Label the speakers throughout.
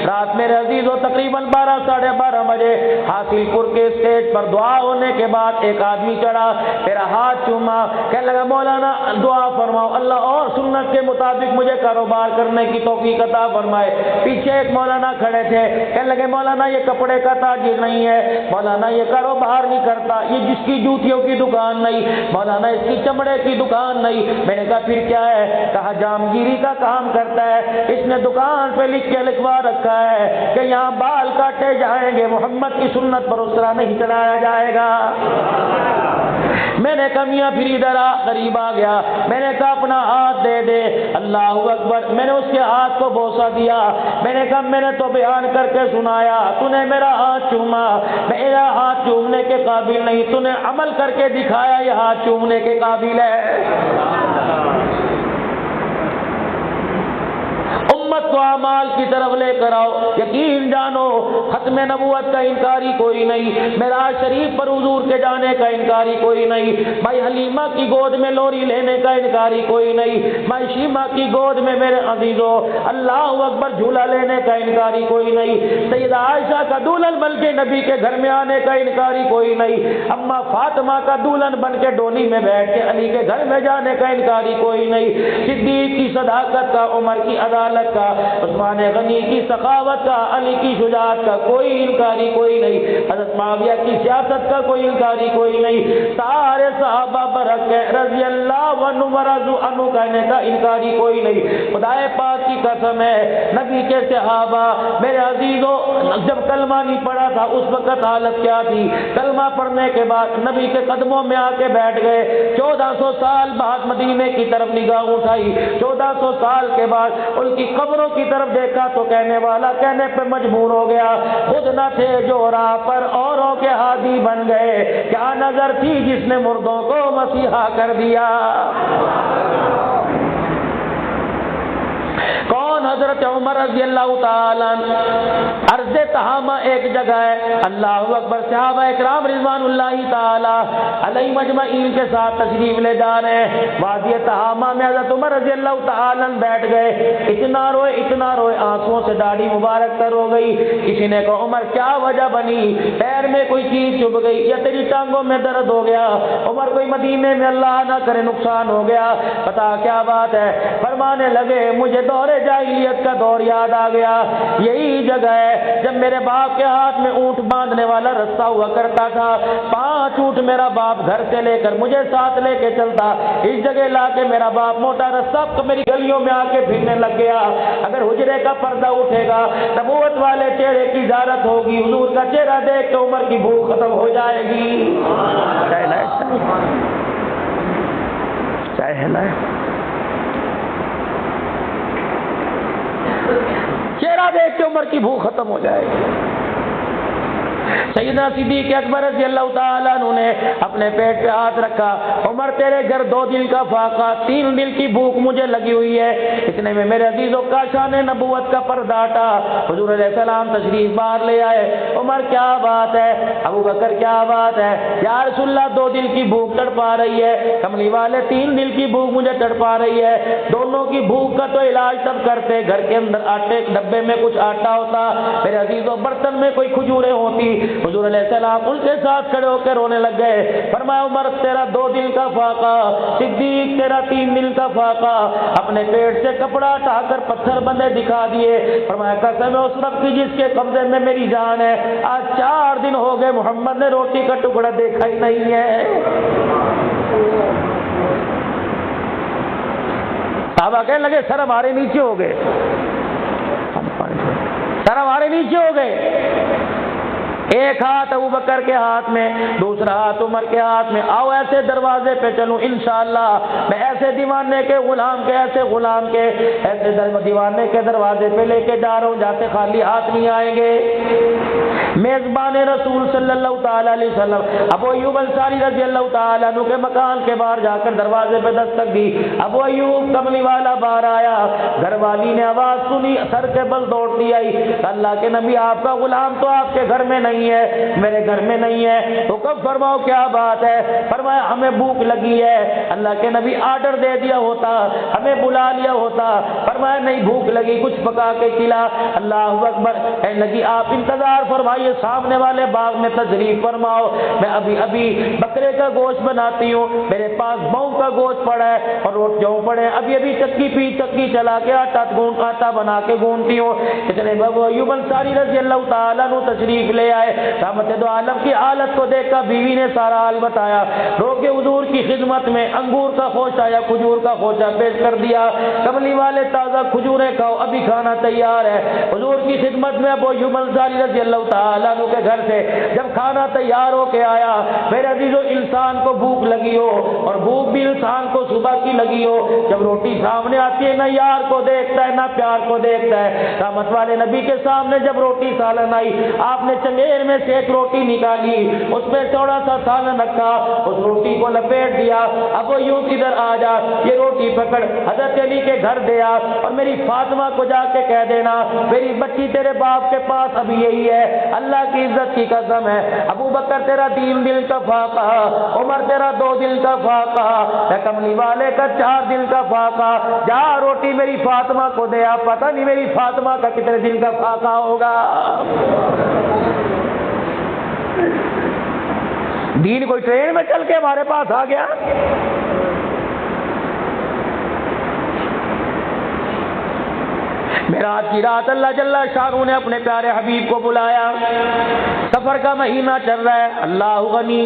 Speaker 1: رات میرے عزیزوں تقریباً 12 ساڑھے 12 بجے حاصل پور کے اسٹیج پر دعا ہونے کے بعد ایک آدمی چڑھا، میرا ہاتھ چوما، کہنے لگا مولانا دعا فرماؤ اللہ اور سنت کے مطابق مجھے کاروبار کرنے کی توفیق عطا فرمائے۔ پیچھے ایک مولانا کھڑے تھے، کہنے لگے مولانا یہ کپڑے کا تاجر نہیں ہے، مولانا یہ کاروبار نہیں کرتا، یہ جس کی جوتیوں کی دکان نہیں، مولانا اس کی چمڑے کی دکان نہیں۔ میں نے کہا پھر کیا ہے؟ کہا جامگیری کا کام کرتا ہے، اس نے دکان پہ لکھوا رکھا ہے کہ یہاں بال کاٹے جائیں گے، محمد کی سنت پر اسرا نہیں چڑھایا جائے گا۔ میں نے کہا میاں پھر ادھر آ، قریب آ گیا، میں نے کہا اپنا ہاتھ دے دے، اللہ اکبر، میں نے اس کے ہاتھ کو بوسہ دیا، میں نے کہا میں نے تو بیان کر کے سنایا، تو نے میرا ہاتھ چوما، میرا ہاتھ چومنے کے قابل نہیں، تو نے عمل کر کے دکھایا یہ ہاتھ چومنے کے قابل ہے۔ امت کو اعمال کی طرف لے کر آؤ، یقین جانو ختم نبوت کا انکاری کوئی نہیں، معراج شریف پر حضور کے جانے کا انکاری کوئی نہیں، بھائی حلیمہ کی گود میں لوری لینے کا انکاری کوئی نہیں، بھائی شیمہ کی گود میں میرے عزیزو اللہ اکبر جھولا لینے کا انکاری کوئی نہیں، سیدہ عائشہ کا دلہن بن کے نبی کے گھر میں آنے کا انکاری کوئی نہیں، اما فاطمہ کا دلہن بن کے ڈولی میں بیٹھ کے علی کے گھر میں جانے کا انکاری کوئی نہیں، صدیق کی صداقت کا، عمر کی عدالت کا، عثمان غنی کی سخاوت کا، علی کی شجاعت کا کوئی انکاری کوئی نہیں، حضرت معاویہ کی سیاست کا کوئی انکاری کوئی نہیں، سارے صحابہ برحق رضی اللہ عنہ ورضوا عنہ کہنے کا انکاری کوئی نہیں۔ خدا پاک کی قسم ہے نبی کے صحابہ میرے عزیزوں جب کلمہ نہیں پڑھا تھا اس وقت حالت کیا تھی، کلمہ پڑھنے کے بعد نبی کے قدموں میں آ کے بیٹھ گئے، 1400 سال بعد مدینے کی طرف نگاہ اٹھائی، 1400 سال کے بعد ان کی قبروں کی طرف دیکھا تو کہنے والا کہنے پہ مجبور ہو گیا، خود نہ تھے جو راہ پر اوروں کے ہادی بن گئے، کیا نظر تھی جس نے مردوں کو مسیحا کر دیا۔ کون؟ حضرت عمر رضی اللہ تعالیٰ عرض تہامہ ایک جگہ ہے، اللہ اکبر، صحابہ اکرام رضوان اللہ تعالیٰ علیہ مجمعین کے ساتھ تشریف لے جا رہے ہیں، وادی تہامہ میں حضرت عمر رضی اللہ تعالیٰ بیٹھ گئے، اتنا روئے آنسوؤں سے داڑھی مبارک تر ہو گئی۔ کسی نے کہا عمر کیا وجہ بنی؟ پیر میں کوئی چیز چبھ گئی یا تیری ٹانگوں میں درد ہو گیا؟ عمر کوئی مدینے میں اللہ نہ کرے نقصان ہو گیا؟ پتا کیا بات ہے؟ فرمانے لگے مجھے دور جاہلیت کا دور یاد آ گیا، یہی جگہ ہے جب میرے باپ کے ہاتھ میں اونٹ باندھنے والا رسہ ہوا کرتا تھا، 5 اونٹ میرا باپ گھر سے لے کر مجھے ساتھ لے کے چلتا، اس جگہ لا کے میرا باپ موٹا رسہ تو میری گلیوں میں آ کے پھرنے لگ گیا، اگر حجرے کا پردہ اٹھے گا نبوت والے چہرے کی زیارت ہوگی، حضور کا چہرہ دیکھ کے عمر کی بھوک ختم ہو جائے گی۔ چاہے لائے چہرہ دیکھ کے عمر کی بھوک ختم ہو جائے گی۔ سیدنا صدیق اکبر رضی اللہ تعالیٰ عنہ نے اپنے پیٹ پہ ہاتھ رکھا، عمر تیرے گھر 2 دن کا فاقہ، 3 دن کی بھوک مجھے لگی ہوئی ہے، اتنے میں میرے عزیزوں کا شان نبوت کا پردہ ہٹا، حضور علیہ السلام تشریف باہر لے آئے، عمر کیا بات ہے؟ ابو بکر کیا بات ہے؟ یا رسول اللہ 2 دن کی بھوک تڑپا رہی ہے، کملی والے 3 دن کی بھوک مجھے تڑپا رہی ہے، دونوں کی بھوک کا تو علاج تب کرتے گھر کے اندر آٹے ڈبے میں کچھ آٹا ہوتا، میرے عزیزوں برتن میں کوئی کھجوریں ہوتی، حضور علیہ السلام ان کے ساتھ کھڑے ہو کے رونے لگ گئے، فرمایا عمر تیرا 2 دن کا فاقہ، صدیق تیرا 3 دن کا فاقہ، اپنے پیٹ سے کپڑا ہٹا کر پتھر بندے دکھا دیے، فرمایا قسم ہے اس وقت کی جس کے قبضے میں میری جان ہے، آج 4 دن ہو گئے محمد نے روٹی کا ٹکڑا دیکھا ہی نہیں ہے۔ صحابہ کہنے لگے سر ہمارے نیچے ہو گئے، سر ہمارے نیچے ہو گئے، ایک ہاتھ ابو بکر کے ہاتھ میں، دوسرا ہاتھ عمر کے ہاتھ میں، آؤ ایسے دروازے پہ چلوں انشاءاللہ، میں ایسے دیوانے کے غلام کے ایسے دیوانے کے دروازے پہ لے کے جا رہا ہوں، جاتے خالی ہاتھ نہیں آئیں گے۔ میزبان رسول صلی اللہ تعالی علیہ وسلم ابو ایوب انصاری رضی اللہ تعالیٰ عنہ کے مکان کے باہر جا کر دروازے پہ دستک دی، ابو ایوب کملی والا باہر آیا، گھر والی نے آواز سنی، سر کے بل دوڑتی آئی، اللہ کے نبی آپ کا غلام تو آپ کے گھر میں نہیں ہے، میرے گھر میں نہیں ہے، حکم فرماؤ کیا بات ہے؟ فرمایا ہمیں بھوک لگی ہے، اللہ کے نبی آرڈر دے دیا ہوتا، ہمیں بلا لیا ہوتا، ہوتا؟ فرمایا نہیں بھوک لگی کچھ پکا کے کھلا۔ اللہ اکبر، کہنے لگی آپ انتظار فرمائیے، سامنے والے باغ میں تشریف فرماؤ، میں ابھی بکرے کا گوشت بناتی ہوں، میرے پاس بہو کا گوشت پڑا ہے اور جو پڑے ابھی چکی چلا کے آٹا بنا کے گونتی ہوں۔ اتنے ابو ایوب انصاری رضی اللہ تعالیٰ عنہ تشریف لے آئے۔ رحمت دو عالم کی حالت کو دیکھ کر بیوی نے سارا حال بتایا، رو کے حضور کی خدمت میں انگور کا خوشہ یا کھجور کا خوشہ پیش کر دیا۔ کملی والے تازہ کھجوریں کھاؤ، ابھی کھانا تیار ہے۔ حضور کی خدمت میں ابو ایوب انصاری رضی اللہ تعالیٰ عنہ کے گھر سے جب کھانا تیار ہو کے آیا، میرے عزیزو انسان کو بھوک لگی ہو اور بھوک بھی انسان کو صبح کی لگی ہو، جب روٹی سامنے آتی ہے نہ یار کو دیکھتا ہے نہ پیار کو دیکھتا ہے۔ رحمت والے نبی کے سامنے جب روٹی سالن آئی، آپ نے چنگیر میں سے ایک روٹی نکالی، اس میں تھوڑا سا سالن رکھا، اس روٹی کو لپیٹ دیا۔ اب وہ یوں ادھر آ جا، یہ روٹی پکڑ حضرت علی کے گھر دے آ اور میری فاطمہ کو جا کے کہہ دینا میری بچی تیرے باپ کے پاس ابھی یہی ہے، اللہ کی عزت کی قسم ہے، ابو بکر تیرا 3 دن کا فاقہ، عمر تیرا 2 دن کا فاقہ، کملی والے کا 4 دن کا فاقہ، جا روٹی میری فاطمہ کو دے آ، پتہ نہیں میری فاطمہ کا کتنے دن کا فاقہ ہوگا۔ دین کوئی ٹرین میں چل کے ہمارے پاس آ گیا؟ معراج کی رات اللہ جل شانہ نے اپنے پیارے حبیب کو بلایا، سفر کا مہینہ چل رہا ہے، اللہ غنی۔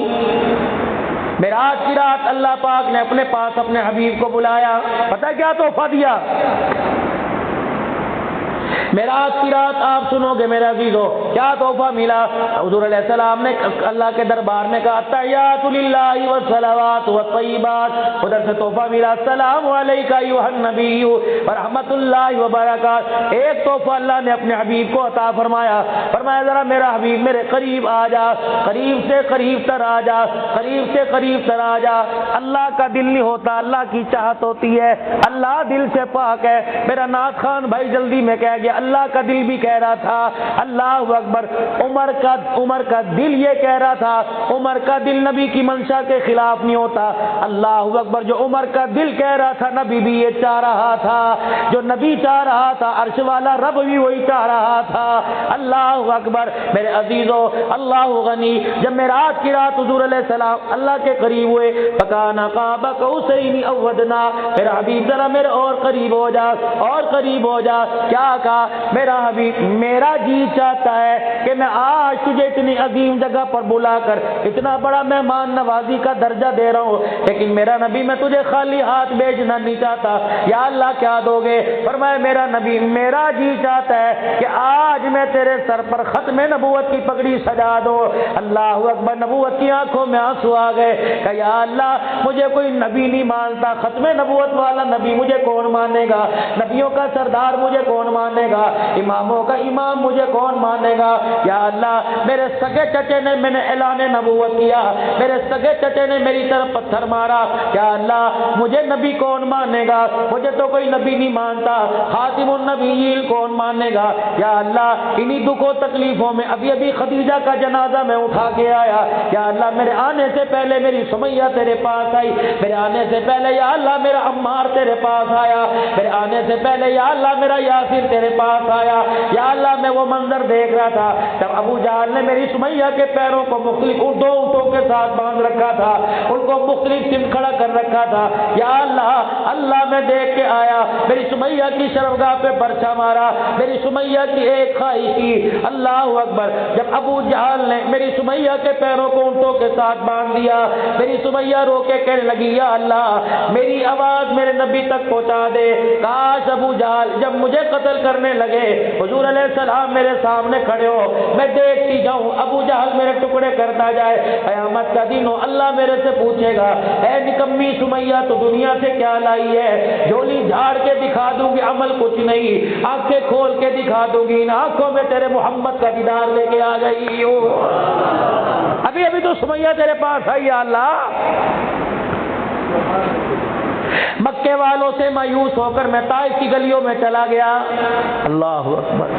Speaker 1: معراج کی رات اللہ پاک نے اپنے پاس اپنے حبیب کو بلایا، پتہ کیا تحفہ دیا؟ معراج کی رات آپ سنو گے میرے عزیزو کیا تحفہ ملا۔ حضور علیہ السلام نے اللہ کے دربار میں کہا تحیات للہ والصلوات والطیبات، ادھر سے تحفہ ملا السلام علیکہ ایھا النبی ورحمۃ اللہ وبرکاتہ۔ ایک تحفہ اللہ نے اپنے حبیب کو عطا فرمایا، فرمایا ذرا میرا حبیب میرے قریب آ جا، قریب سے قریب تر آ جا، قریب سے قریب تر آ جا۔ اللہ کا دل نہیں ہوتا، اللہ کی چاہت ہوتی ہے، اللہ دل سے پاک ہے۔ میرا نعت خان بھائی جلدی میں کہہ گیا، اللہ کا دل بھی کہہ رہا تھا اللہ اکبر، عمر کا دل یہ کہہ رہا تھا، عمر کا دل نبی کی منشا کے خلاف نہیں ہوتا، اللہ اکبر، جو عمر کا دل کہہ رہا تھا نبی بھی یہ چاہ رہا تھا، جو نبی چاہ رہا تھا عرش والا رب بھی وہی چاہ رہا تھا، اللہ اکبر۔ میرے عزیزو اللہ غنی، جب معراج کی رات حضور علیہ السلام اللہ کے قریب ہوئے، فکانا قاب قوسین او ادنی، میرا حبیب ذرا میرے اور قریب ہو جا، اور قریب ہو جا۔ کیا کہا میرا حبیب، میرا جی چاہتا ہے کہ میں آج تجھے اتنی عظیم جگہ پر بلا کر اتنا بڑا مہمان نوازی کا درجہ دے رہا ہوں، لیکن میرا نبی میں تجھے خالی ہاتھ بھیجنا نہیں چاہتا۔ یا اللہ کیا دو گے؟ فرمایا میرا نبی میرا جی چاہتا ہے کہ آج میں تیرے سر پر ختم نبوت کی پگڑی سجا دو۔ اللہ اکبر، نبوت کی آنکھوں میں آنسو آ گئے کہ یا اللہ مجھے کوئی نبی نہیں مانتا، ختم نبوت والا نبی مجھے کون مانے گا، نبیوں کا سردار مجھے کون مانے گا، اماموں کا امام مجھے کون مانے گا۔ یا اللہ میرے سگے چچے نے میں نے اعلان نبوت کیا، میرے سگے چچے نے میری طرف پتھر مارا، یا اللہ مجھے نبی کون مانے گا، مجھے تو کوئی نبی نہیں مانتا، خاتم النبیین کون مانے گا۔ یا اللہ انہی دکھوں تکلیفوں میں ابھی ابھی خدیجہ کا جنازہ میں اٹھا کے آیا، یا اللہ میرے آنے سے پہلے میری سمیہ تیرے پاس آئی، میرے آنے سے پہلے یا اللہ میرا عمار تیرے پاس آیا، میرے آنے سے پہلے یا اللہ میرا یاسر تیرے پاس آیا۔ یا اللہ میں وہ منظر دیکھ رہا تھا جب ابو جہل نے میری سمیہ کے پیروں کو مختلف دو اونٹوں کے ساتھ باندھ رکھا تھا، ان کو مختلف سمت کھڑا کر رکھا تھا۔ یا اللہ میں دیکھ کے آیا، میری سمیہ کی شرمگاہ پہ برچا مارا، میری سمیہ کی ایک خواہش تھی، اللہ اکبر، جب ابو جہل نے میری سمیہ کے پیروں کو اونٹوں کے ساتھ باندھ دیا، میری سمیہ رو کے کہنے لگی یا اللہ میری آواز میرے نبی تک پہنچا دے، کاش ابو جہل جب مجھے قتل کرنے لگے حضور علیہ السلام میرے سامنے کھڑے ہو، میں دیکھتی جاؤں ابو جہل میرے ٹکڑے کرتا جائے، قیامت کا دن ہو اللہ میرے سے پوچھے گا اے نکمی سمیہ تو دنیا سے کیا لائی ہے، جھولی جھاڑ کے دکھا دوں گی عمل کچھ نہیں، آنکھیں کھول کے دکھا دوں گی، ان آنکھوں میں تیرے محمد کا دیدار لے کے آ گئی ہوں، ابھی تو سمیہ تیرے پاس ہے یا اللہ۔ مکے والوں سے مایوس ہو کر میں طائف کی گلیوں میں چلا گیا، اللہ اکبر،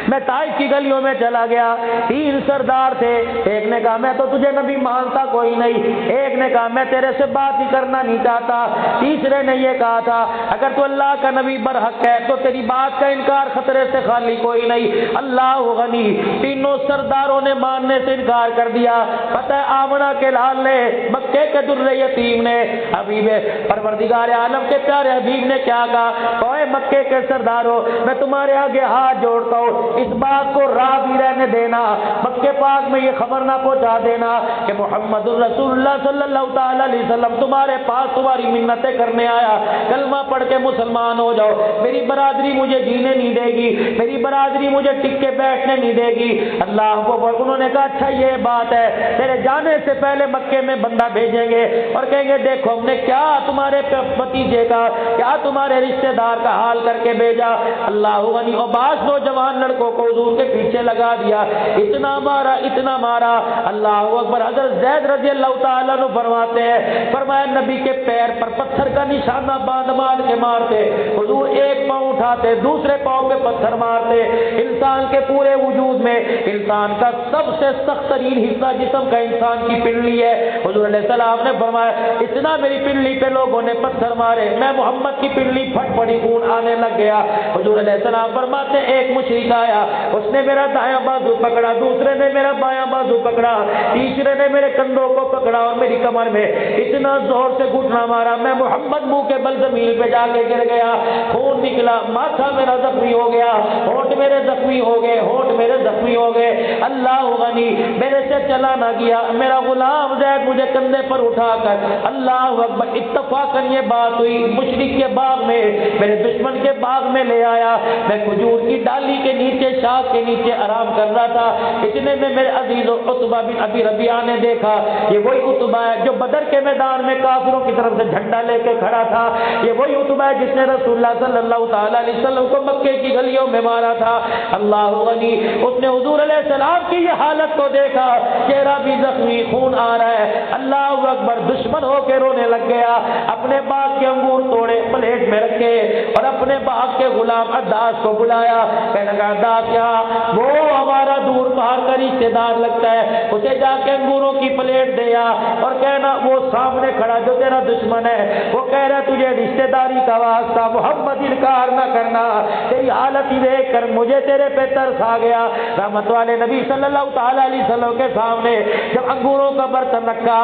Speaker 1: میں طائف کی گلیوں میں چلا گیا، 3 سردار تھے، ایک نے کہا میں تو تجھے نبی مانتا کوئی نہیں، ایک نے کہا میں تیرے سے بات ہی کرنا نہیں چاہتا، تیسرے نے یہ کہا تھا اگر تو اللہ کا نبی برحق ہے تو تیری بات کا انکار خطرے سے خالی کوئی نہیں، اللہ غنی۔ تینوں سرداروں نے ماننے سے انکار کر دیا۔ پتہ ہے آمنہ کے لال نے، مکے کے در یتیم نے، حبیب پروردگار عالم کے پیارے حبیب نے کیا کہا؟ اوے مکے کے سرداروں، میں تمہارے آگے ہاتھ جوڑتا ہوں، اس بات کو راضی رہنے دینا، مکے پاک میں یہ خبر نہ پہنچا دینا کہ محمد الرسول اللہ صلی اللہ تعالی علیہ وسلم تمہارے پاس تمہاری منتیں کرنے آیا، کلمہ پڑھ کے مسلمان ہو جاؤ، میری برادری مجھے جینے نہیں دے گی، میری برادری مجھے ٹک کے بیٹھنے نہیں دے گی۔ اللہ کو انہوں نے کہا اچھا یہ بات ہے، تیرے جانے سے پہلے مکے میں بندہ بھیجیں گے اور کہیں گے دیکھو ہم نے کیا تمہارے بھتیجے کا، کیا تمہارے رشتہ دار کا حال کر کے بھیجا۔ اللہ غنی، اور بعض نوجوان لڑکوں کو حضور کے پیچھے لگا دیا، اتنا مارا اتنا مارا۔ اللہ اکبر۔ حضرت زید رضی اللہ تعالیٰ عنہ فرماتے ہیں، فرمایا نبی کے پیر پر پتھر کا نشانہ باندھ باندھ کے مارتے، حضور ایک پاؤں اٹھاتے دوسرے پاؤں پہ پتھر مارتے۔ انسان کے پورے وجود میں انسان کا سب سے سخت ترین حصہ جسم کا انسان کی پنڈلی ہے۔ حضور علیہ السلام نے فرمایا اتنا میری پنڈلی پہ لوگوں نے پتھر مارے، میں محمد کی پنڈلی پھٹ پڑی، خون آنے لگ گیا۔ حضور علیہ السلام فرماتے ایک مشرک آیا، اس نے میرا دایاں بازو پکڑا، دوسرے نے میرا بایاں بازو پکڑا، تیسرے نے میرے کندھوں کو پکڑا اور میری کمر میں اتنا زور سے گھٹنا مارا، میں محمد منہ کے بل زمین پہ جا کے گر گیا، خون نکلا، ماتھا میرا زخمی ہو گیا، ہونٹ میرے زخمی ہو گئے، ہونٹ میرے زخمی ہو گئے۔ اللہ غنی، میرے سے چلا نہ گیا، میرا غلام زید مجھے کندھے پر اٹھا کر، اللہ اکبر، اتفاقاً یہ بات ہوئی مشرک کے باغ میں، میرے دشمن کے باغ میں لے آیا، میں کھجور کی ڈالی کے نیچے، شاخ کے نیچے آرام کر رہا تھا، اتنے میں میرے عزیز عتبہ بن ابی ربیعہ نے دیکھا، یہ وہی عتبہ ہے جو بدر کے میدان میں کافروں کی طرف سے جھنڈا لے کے کھڑا تھا، یہ وہی عتبہ ہے جس نے رسول اللہ صلی اللہ تعالی علیہ وسلم کو مکے کی گلیوں میں مارا تھا۔ اللہ غنی، اس نے حضور علیہ السلام کی یہ حالت کو دیکھا، چہرہ بھی زخمی، خون آ رہا ہے، اللہ اکبر، دشمن ہو کے رونے لگ گیا، اپنے باغ کے انگور توڑے پلیٹ میں رکھے اور اپنے باغ کے غلام عداس کو بلایا، کہنے لگا عداس یہاں، وہ ہمارا دور باہر کا رشتے دار لگتا ہے، اسے جا کے انگوروں کی پلیٹ دیا اور کہنا وہ سامنے کھڑا جو تیرا دشمن ہے، وہ کہہ رہا تجھے رشتے داری کا واسطہ محمد انکار نہ کرنا، تیری حالت ہی دیکھ کر مجھے تیرے پہ ترس آ گیا۔ رحمت والے نبی صلی اللہ تعالی علیہ وسلم کے سامنے جب انگوروں کا برتن رکھا،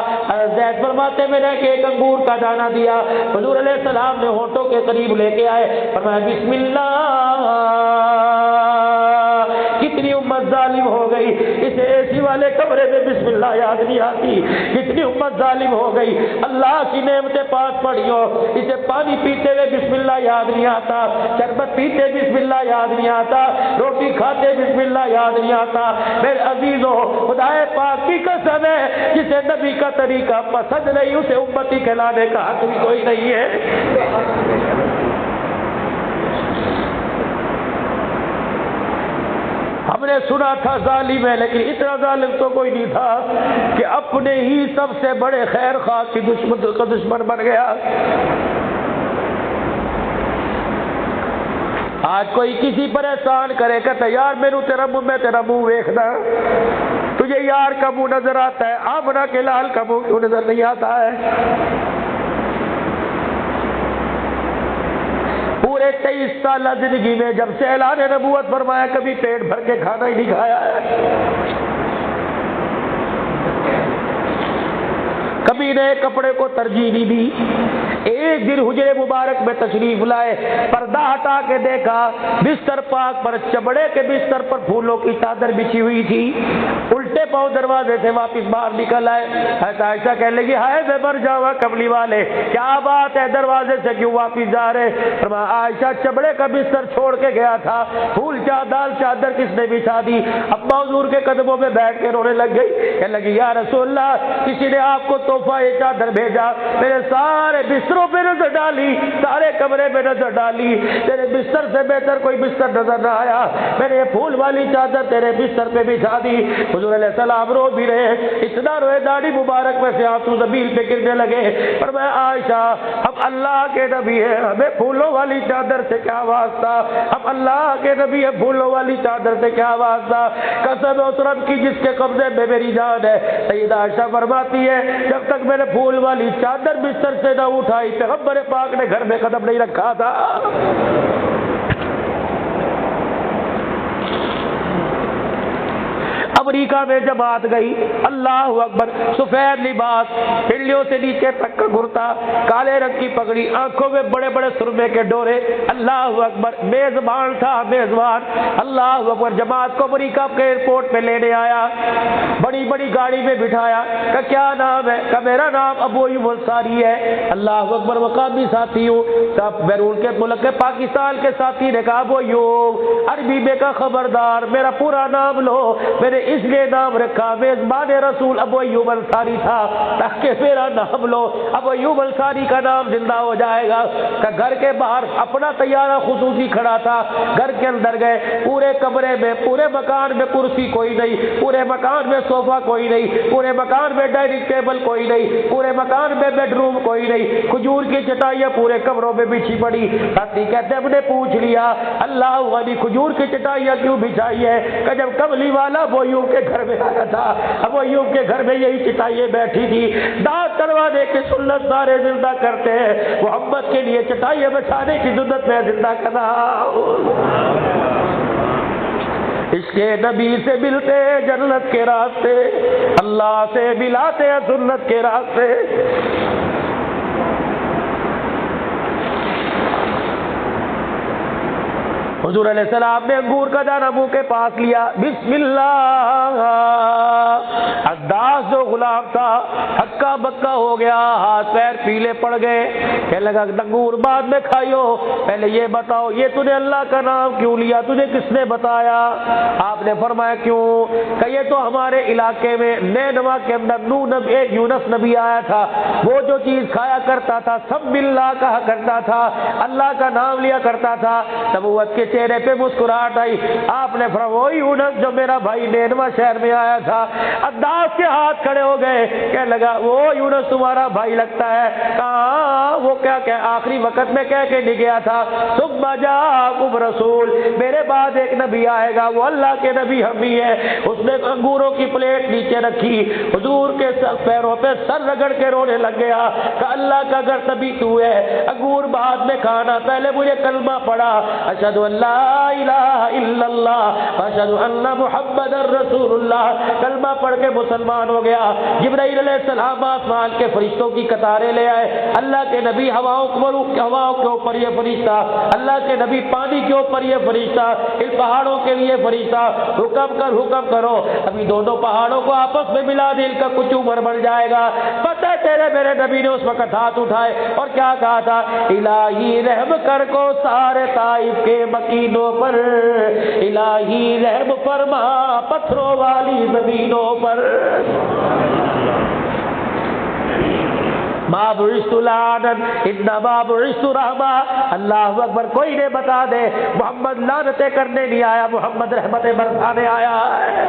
Speaker 1: زید فرماتے میں نے ایک انگور کا دانہ دیا، حضور علیہ السلام نے ہونٹوں کے قریب لے کے آئے، فرمایا بسم اللہ، کتنی امت ظالم ہو گئی، اسے اے سی والے کمرے میں بسم اللہ یاد نہیں آتی، کتنی امت ظالم ہو گئی، اللہ کی نعمتیں پاس پڑی ہو، اسے پانی پیتے ہوئے بسم اللہ یاد نہیں آتا، شربت پیتے بسم اللہ یاد نہیں آتا، روٹی کھاتے بسم اللہ یاد نہیں آتا۔ میرے عزیزوں، خدا پاک کی قسم ہے جسے نبی کا طریقہ پسند نہیں اسے امتی کہلانے کا حق بھی کوئی نہیں ہے۔ ہم نے سنا تھا ظالم ہے، لیکن اتنا ظالم تو کوئی نہیں تھا کہ اپنے ہی سب سے بڑے خیر خواہ کی دشمن بن گیا۔ آج کوئی کسی پر احسان کرے کہتا یار میں تیرا منہ ویکھنا، تجھے یار کا منہ نظر آتا ہے، آمنہ کے لال کا منہ کیوں نظر نہیں آتا ہے؟ پورے 23 سالہ زندگی میں جب سے اعلان نبوت فرمایا کبھی پیٹ بھر کے کھانا ہی نہیں کھایا ہے، کبھی نئے کپڑے کو ترجیح نہیں دی۔ ایک دن حجرے مبارک میں تشریف لائے، پردہ ہٹا کے دیکھا بستر پاک پر، چمڑے کے بستر پر پھولوں کی چادر بچھی ہوئی تھی، الٹے پاؤں دروازے سے واپس باہر نکل آئے۔ عائشہ کہنے لگی ہائے میں مر جاؤں کملی والے، کیا بات ہے دروازے سے کیوں واپس جا رہے؟ فرمایا عائشہ چمڑے کا بستر چھوڑ کے گیا تھا، پھول چادر کس نے بچھا دی؟ اما حضور کے قدموں میں بیٹھ کے رونے لگ گئی، کہنے لگی یا رسول اللہ کسی نے آپ کو تحفہ یہ چادر بھیجا، میرے سارے بستروں پہ نظر ڈالی، سارے کمرے پہ نظر ڈالی، تیرے بستر سے بہتر کوئی بستر نظر نہ آیا، میں نے یہ پھول والی چادر تیرے بستر پہ بچھا دی۔ حضور علیہ السلام رو بھی رہے، اتنا روئے داڑھی مبارک میں سے آنسو زمین پہ گرنے لگے۔ پر میں عائشہ ہم اللہ کے نبی ہیں، ہمیں پھولوں والی چادر سے کیا واسطہ، ہم اللہ کے نبی ہیں، پھولوں والی چادر سے کیا واسطہ، قسم اس رب کی جس کے قبضے میں میری جان ہے۔ سیدہ عائشہ فرماتی ہے جب تک میں نے پھول والی چادر بستر سے نہ اٹھائی پیغمبر پاک نے گھر میں قدم نہیں رکھا تھا۔ امریکہ میں جماعت گئی، اللہ اکبر، سفید لباس، ہنڈیوں سے نیچے تک کا کرتا، کالے رنگ کی پگڑی، آنکھوں میں بڑے بڑے سرمے کے ڈورے، اللہ اکبر، میزبان تھا میزبان، اللہ اکبر، جماعت کو امریکہ کے ایئرپورٹ پہ لینے آیا، بڑی بڑی گاڑی میں بٹھایا، کہ کیا نام ہے؟ کہ میرا نام ابو ایوب انصاری ہے۔ اللہ اکبر، مقامی ساتھی ہوں، بیرون کے ملک کے پاکستان کے ساتھی نے کہا ابو ایوب، عربی میں کا خبردار، میرا پورا نام لو۔ میں نے اس لیے نام رکھا، میزبان رسول ابو ایوب انصاری تھا، تاکہ میرا نام لو، ابو ایوب انصاری کا نام زندہ ہو جائے گا۔ کہ گھر کے باہر اپنا طیارہ خصوصی کھڑا تھا، گھر کے اندر گئے، پورے کمرے میں، پورے مکان میں کرسی کوئی نہیں، پورے مکان میں صوفہ کوئی نہیں، پورے مکان میں ڈائننگ ٹیبل کوئی نہیں، پورے مکان میں بیڈ روم کوئی نہیں، کھجور کی چٹائیاں پورے کمروں میں بچھی پڑی۔ ساتھی کہتے ہم نے پوچھ لیا اللہ والی کھجور کی چٹائیاں کیوں بچھائی ہے؟ کہ جب کملی والا ابو ایوب کے گھر میں آیا تھا، ابو ایوب کے گھر میں یہی چٹائیاں بیٹھی تھی۔ دانت کروانے کی سنت سارے زندہ کرتے ہیں، محمد کے لیے چٹائیاں بچھانے کی سنت میں زندہ کر رہا ہوں۔ عشق نبی سے ملتے ہیں جنت کے راستے، اللہ سے ملاتے ہیں سنت کے راستے۔ حضور علیہ السلام نے انگور کا دانہ منہ کے پاس لیا، بسم اللہ۔ عداس جو غلام تھا ہکا بکا ہو گیا، ہاتھ پیر پیلے پڑ گئے، کہنے لگا انگور بعد میں کھائیو، پہلے یہ بتاؤ یہ تو نے اللہ کا نام کیوں لیا، تجھے کس نے بتایا؟ آپ نے فرمایا کیوں؟ کہ یہ تو ہمارے علاقے میں نینوا کے اندر ایک یونس نبی آیا تھا، وہ جو چیز کھایا کرتا تھا سب اللہ کہا کرتا تھا، اللہ کا نام لیا کرتا تھا۔ نبوت کے چہرے پہ مسکراہٹ آئی، آپ نے فرمایا وہی یونس جو میرا بھائی نینوا شہر میں آیا تھا۔ عداس کے ہاتھ کھڑے ہو گئے، کہنے لگا وہ یونس تمہارا بھائی لگتا ہے؟ کہاں وہ کیا کہ آخری وقت میں کہہ کے نہیں گیا تھا ثم جاءکم رسول، میرے بعد ایک نبی آئے گا، وہ اللہ کے نبی ہم ہی ہے۔ اس نے انگوروں کی پلیٹ نیچے رکھی، حضور کے پیروں پہ سر رگڑ کے رونے لگ گیا کہ اللہ کا گھر تبھی تو ہے، انگور بعد میں کھانا، پہلے مجھے کلمہ پڑھا، اشہد ان لا الہ الا اللہ اشہد ان محمد رسول اللہ، کلمہ پڑھ کے مسلمان ہو گیا۔ جبرائیل علیہ السلام آسمان کے فرشتوں کی قطاریں لے آئے، اللہ کے نبی ہواؤں کے اوپر یہ فرشتہ، اللہ کے نبی پانی کے اوپر یہ فرشتہ، ان پہاڑوں کے لیے فرشتہ، حکم کرو، ابھی دونوں پہاڑوں کو آپس میں ملا دے، ان کا کچھ عمر بڑھ جائے گا۔ پتہ ہے تیرے میرے نبی نے اس وقت ہاتھ اٹھائے اور کیا کہا تھا؟ الہی رحم کر کو سارے طائف کے مکینوں پر، الہی رحم فرما پتھروں والی زمینوں پر۔ ما بعثت لعنا انما بعثت رحمہ، اللہ اکبر، کوئی نے بتا دے محمد لعنتیں کرنے نہیں آیا، محمد رحمتیں برسانے آیا ہے۔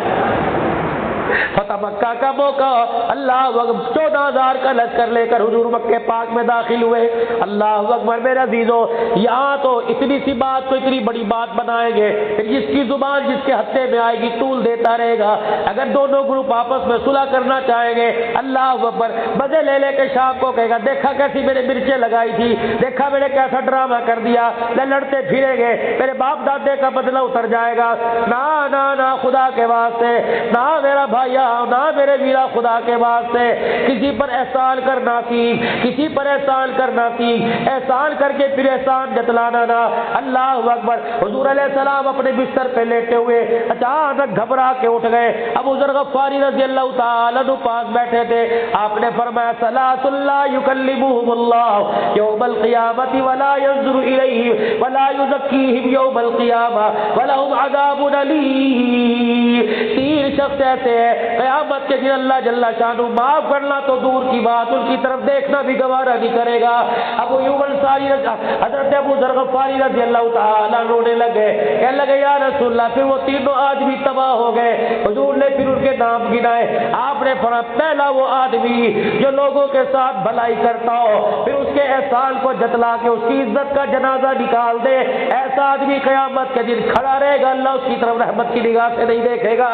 Speaker 1: فتح مکہ کا موقع، اللہ اکبر، 14,000 کا لشکر لے کر حضور مکہ پاک میں داخل ہوئے۔ اللہ اکبر میرے عزیزو، یہاں تو اتنی سی بات کو اتنی بڑی بات بنائیں گے، پھر جس کی زبان جس کے ہتھے میں آئے گی طول دیتا رہے گا۔ اگر دونوں گروپ آپس میں صلح کرنا چاہیں گے، اللہ اکبر، مزے لے لے کے شام کو کہے گا دیکھا کیسی میں نے مرچیں لگائی تھی، دیکھا میں نے کیسا ڈرامہ کر دیا، لڑتے پھریں گے، میرے باپ دادے کا بدلہ اتر جائے گا۔ نا نا نا، خدا کے واسطے نہ میرا بھائی نہ میرے ویرا، خدا کے واسطے کسی پر احسان کرنا سیکھ، کسی پر احسان کرنا سیکھ، احسان کر کے پھر احسان جتلانا نہ۔ اللہ اکبر، حضور علیہ السلام اپنے بستر پہ لیٹے ہوئے اچانک گھبرا کے اٹھ گئے، ابو ذر غفاری رضی اللہ تعالیٰ عنہ پاس بیٹھے تھے۔ آپ نے فرمایا ثلاث لا یکلمہم اللہ یوم القیامۃ ولا ینظر الیہم ولا یزکیہم یوم القیامہ ولہم عذاب علیم۔ 3 شخص ایسے ہیں قیامت کے دن اللہ جل شانہ معاف کرنا تو دور کی بات ان کی طرف دیکھنا بھی گوارا نہیں کرے گا۔ ابو ایوب انصاری حضرت ابو ذر غفاری رضی اللہ تعالیٰ رونے لگے، کہنے لگے یا رسول اللہ، پھر وہ تینوں آدمی تباہ ہو گئے۔ حضور نے پھر ان کے نام گنائے، آپ نے فرمایا پہلا وہ آدمی جو لوگوں کے ساتھ بھلائی کرتا ہو، پھر اس کے احسان کو جتلا کے اس کی عزت کا جنازہ نکال دے، ایسا آدمی قیامت کے دن کھڑا رہے گا، اللہ اس کی طرف رحمت کی نگاہ سے نہیں دیکھے گا۔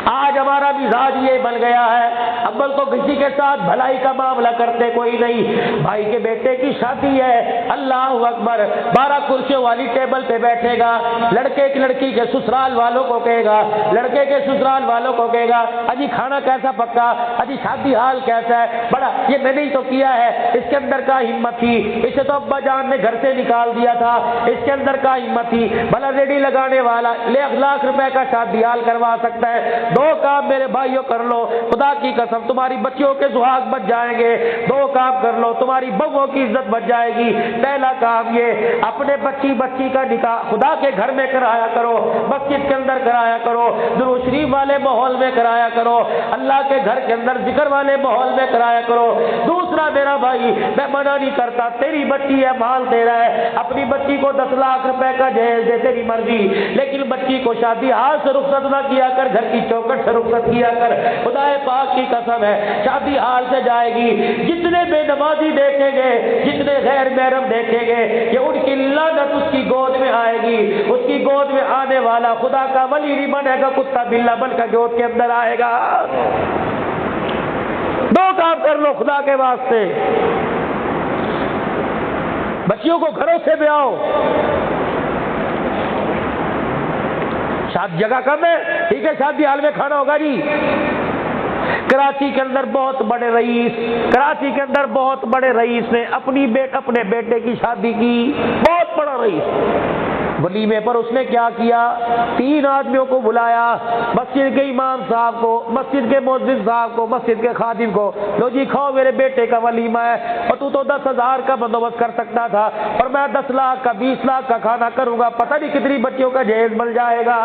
Speaker 1: آج ہمارا مزاج یہ بن گیا ہے، اول تو کسی کے ساتھ بھلائی کا معاملہ کرتے کوئی نہیں، بھائی کے بیٹے کی شادی ہے، اللہ اکبر، 12 کرسیوں والی ٹیبل پہ بیٹھے گا، لڑکے کی لڑکی کے سسرال والوں کو کہے گا، لڑکے کے سسرال والوں کو کہے گا اجی کھانا کیسا پکا، اجی شادی حال کیسا ہے، بڑا یہ میں نے ہی تو کیا ہے، اس کے اندر کا ہمت تھی، اسے تو ابا جان نے گھر سے نکال دیا تھا، اس کے اندر کا ہمت تھی، بھلا ریڈی لگانے والا لاکھ روپے کا شادی حال کروا سکتا ہے۔ دو کام میرے بھائیوں کر لو، خدا کی قسم تمہاری بچیوں کے سہاگ بچ جائیں گے، دو کام کر لو تمہاری بہووں کی عزت بچ جائے گی۔ پہلا کام یہ اپنے بچی کا نکاح خدا کے گھر میں کرایا کرو، مسجد کے اندر کرایا کرو، درود شریف والے ماحول میں کرایا کرو، اللہ کے گھر کے اندر ذکر والے ماحول میں کرایا کرو۔ دوسرا میرا بھائی میں منع نہیں کرتا، تیری بچی ہے، مال تیرا ہے، اپنی بچی کو 10 لاکھ روپے کا جہیز دے، تیری مرضی، لیکن بچی کو شادی حال سے رخصت نہ کیا کر، گھر کی چوکٹ سے رخصت کیا کر، خدا پاک کی قسم ہے شادی حال سے جائے گی، جتنے بے نمازی دیکھیں گے، جتنے غیر محرم دیکھیں گے، یہ ان کی لعنت اس کی گود میں آئے گی، اس کی گود میں آنے والا خدا کا ولی نہیں بنے گا، کتا بلا بن کر گود کے اندر آئے گا۔ دو کام کر لو خدا کے واسطے، بچیوں کو گھروں سے بھی آؤ، شادی جگہ کم ہے ٹھیک ہے، شادی حال میں کھانا ہوگا جی۔ کراچی کے اندر بہت بڑے رئیس نے اپنے بیٹے کی شادی کی، بہت بڑا رئیس، ولیمے پر اس نے کیا کیا، 3 آدمیوں کو بلایا، مسجد کے امام صاحب کو، مسجد کے مؤذن صاحب کو، مسجد کے خادم کو، لو جی کھاؤ میرے بیٹے کا ولیمہ ہے، اور تو 10,000 کا بندوبست کر سکتا تھا، اور میں 10 لاکھ کا 20 لاکھ کا کھانا کروں گا، پتہ نہیں کتنی بچیوں کا جہیز مل جائے گا۔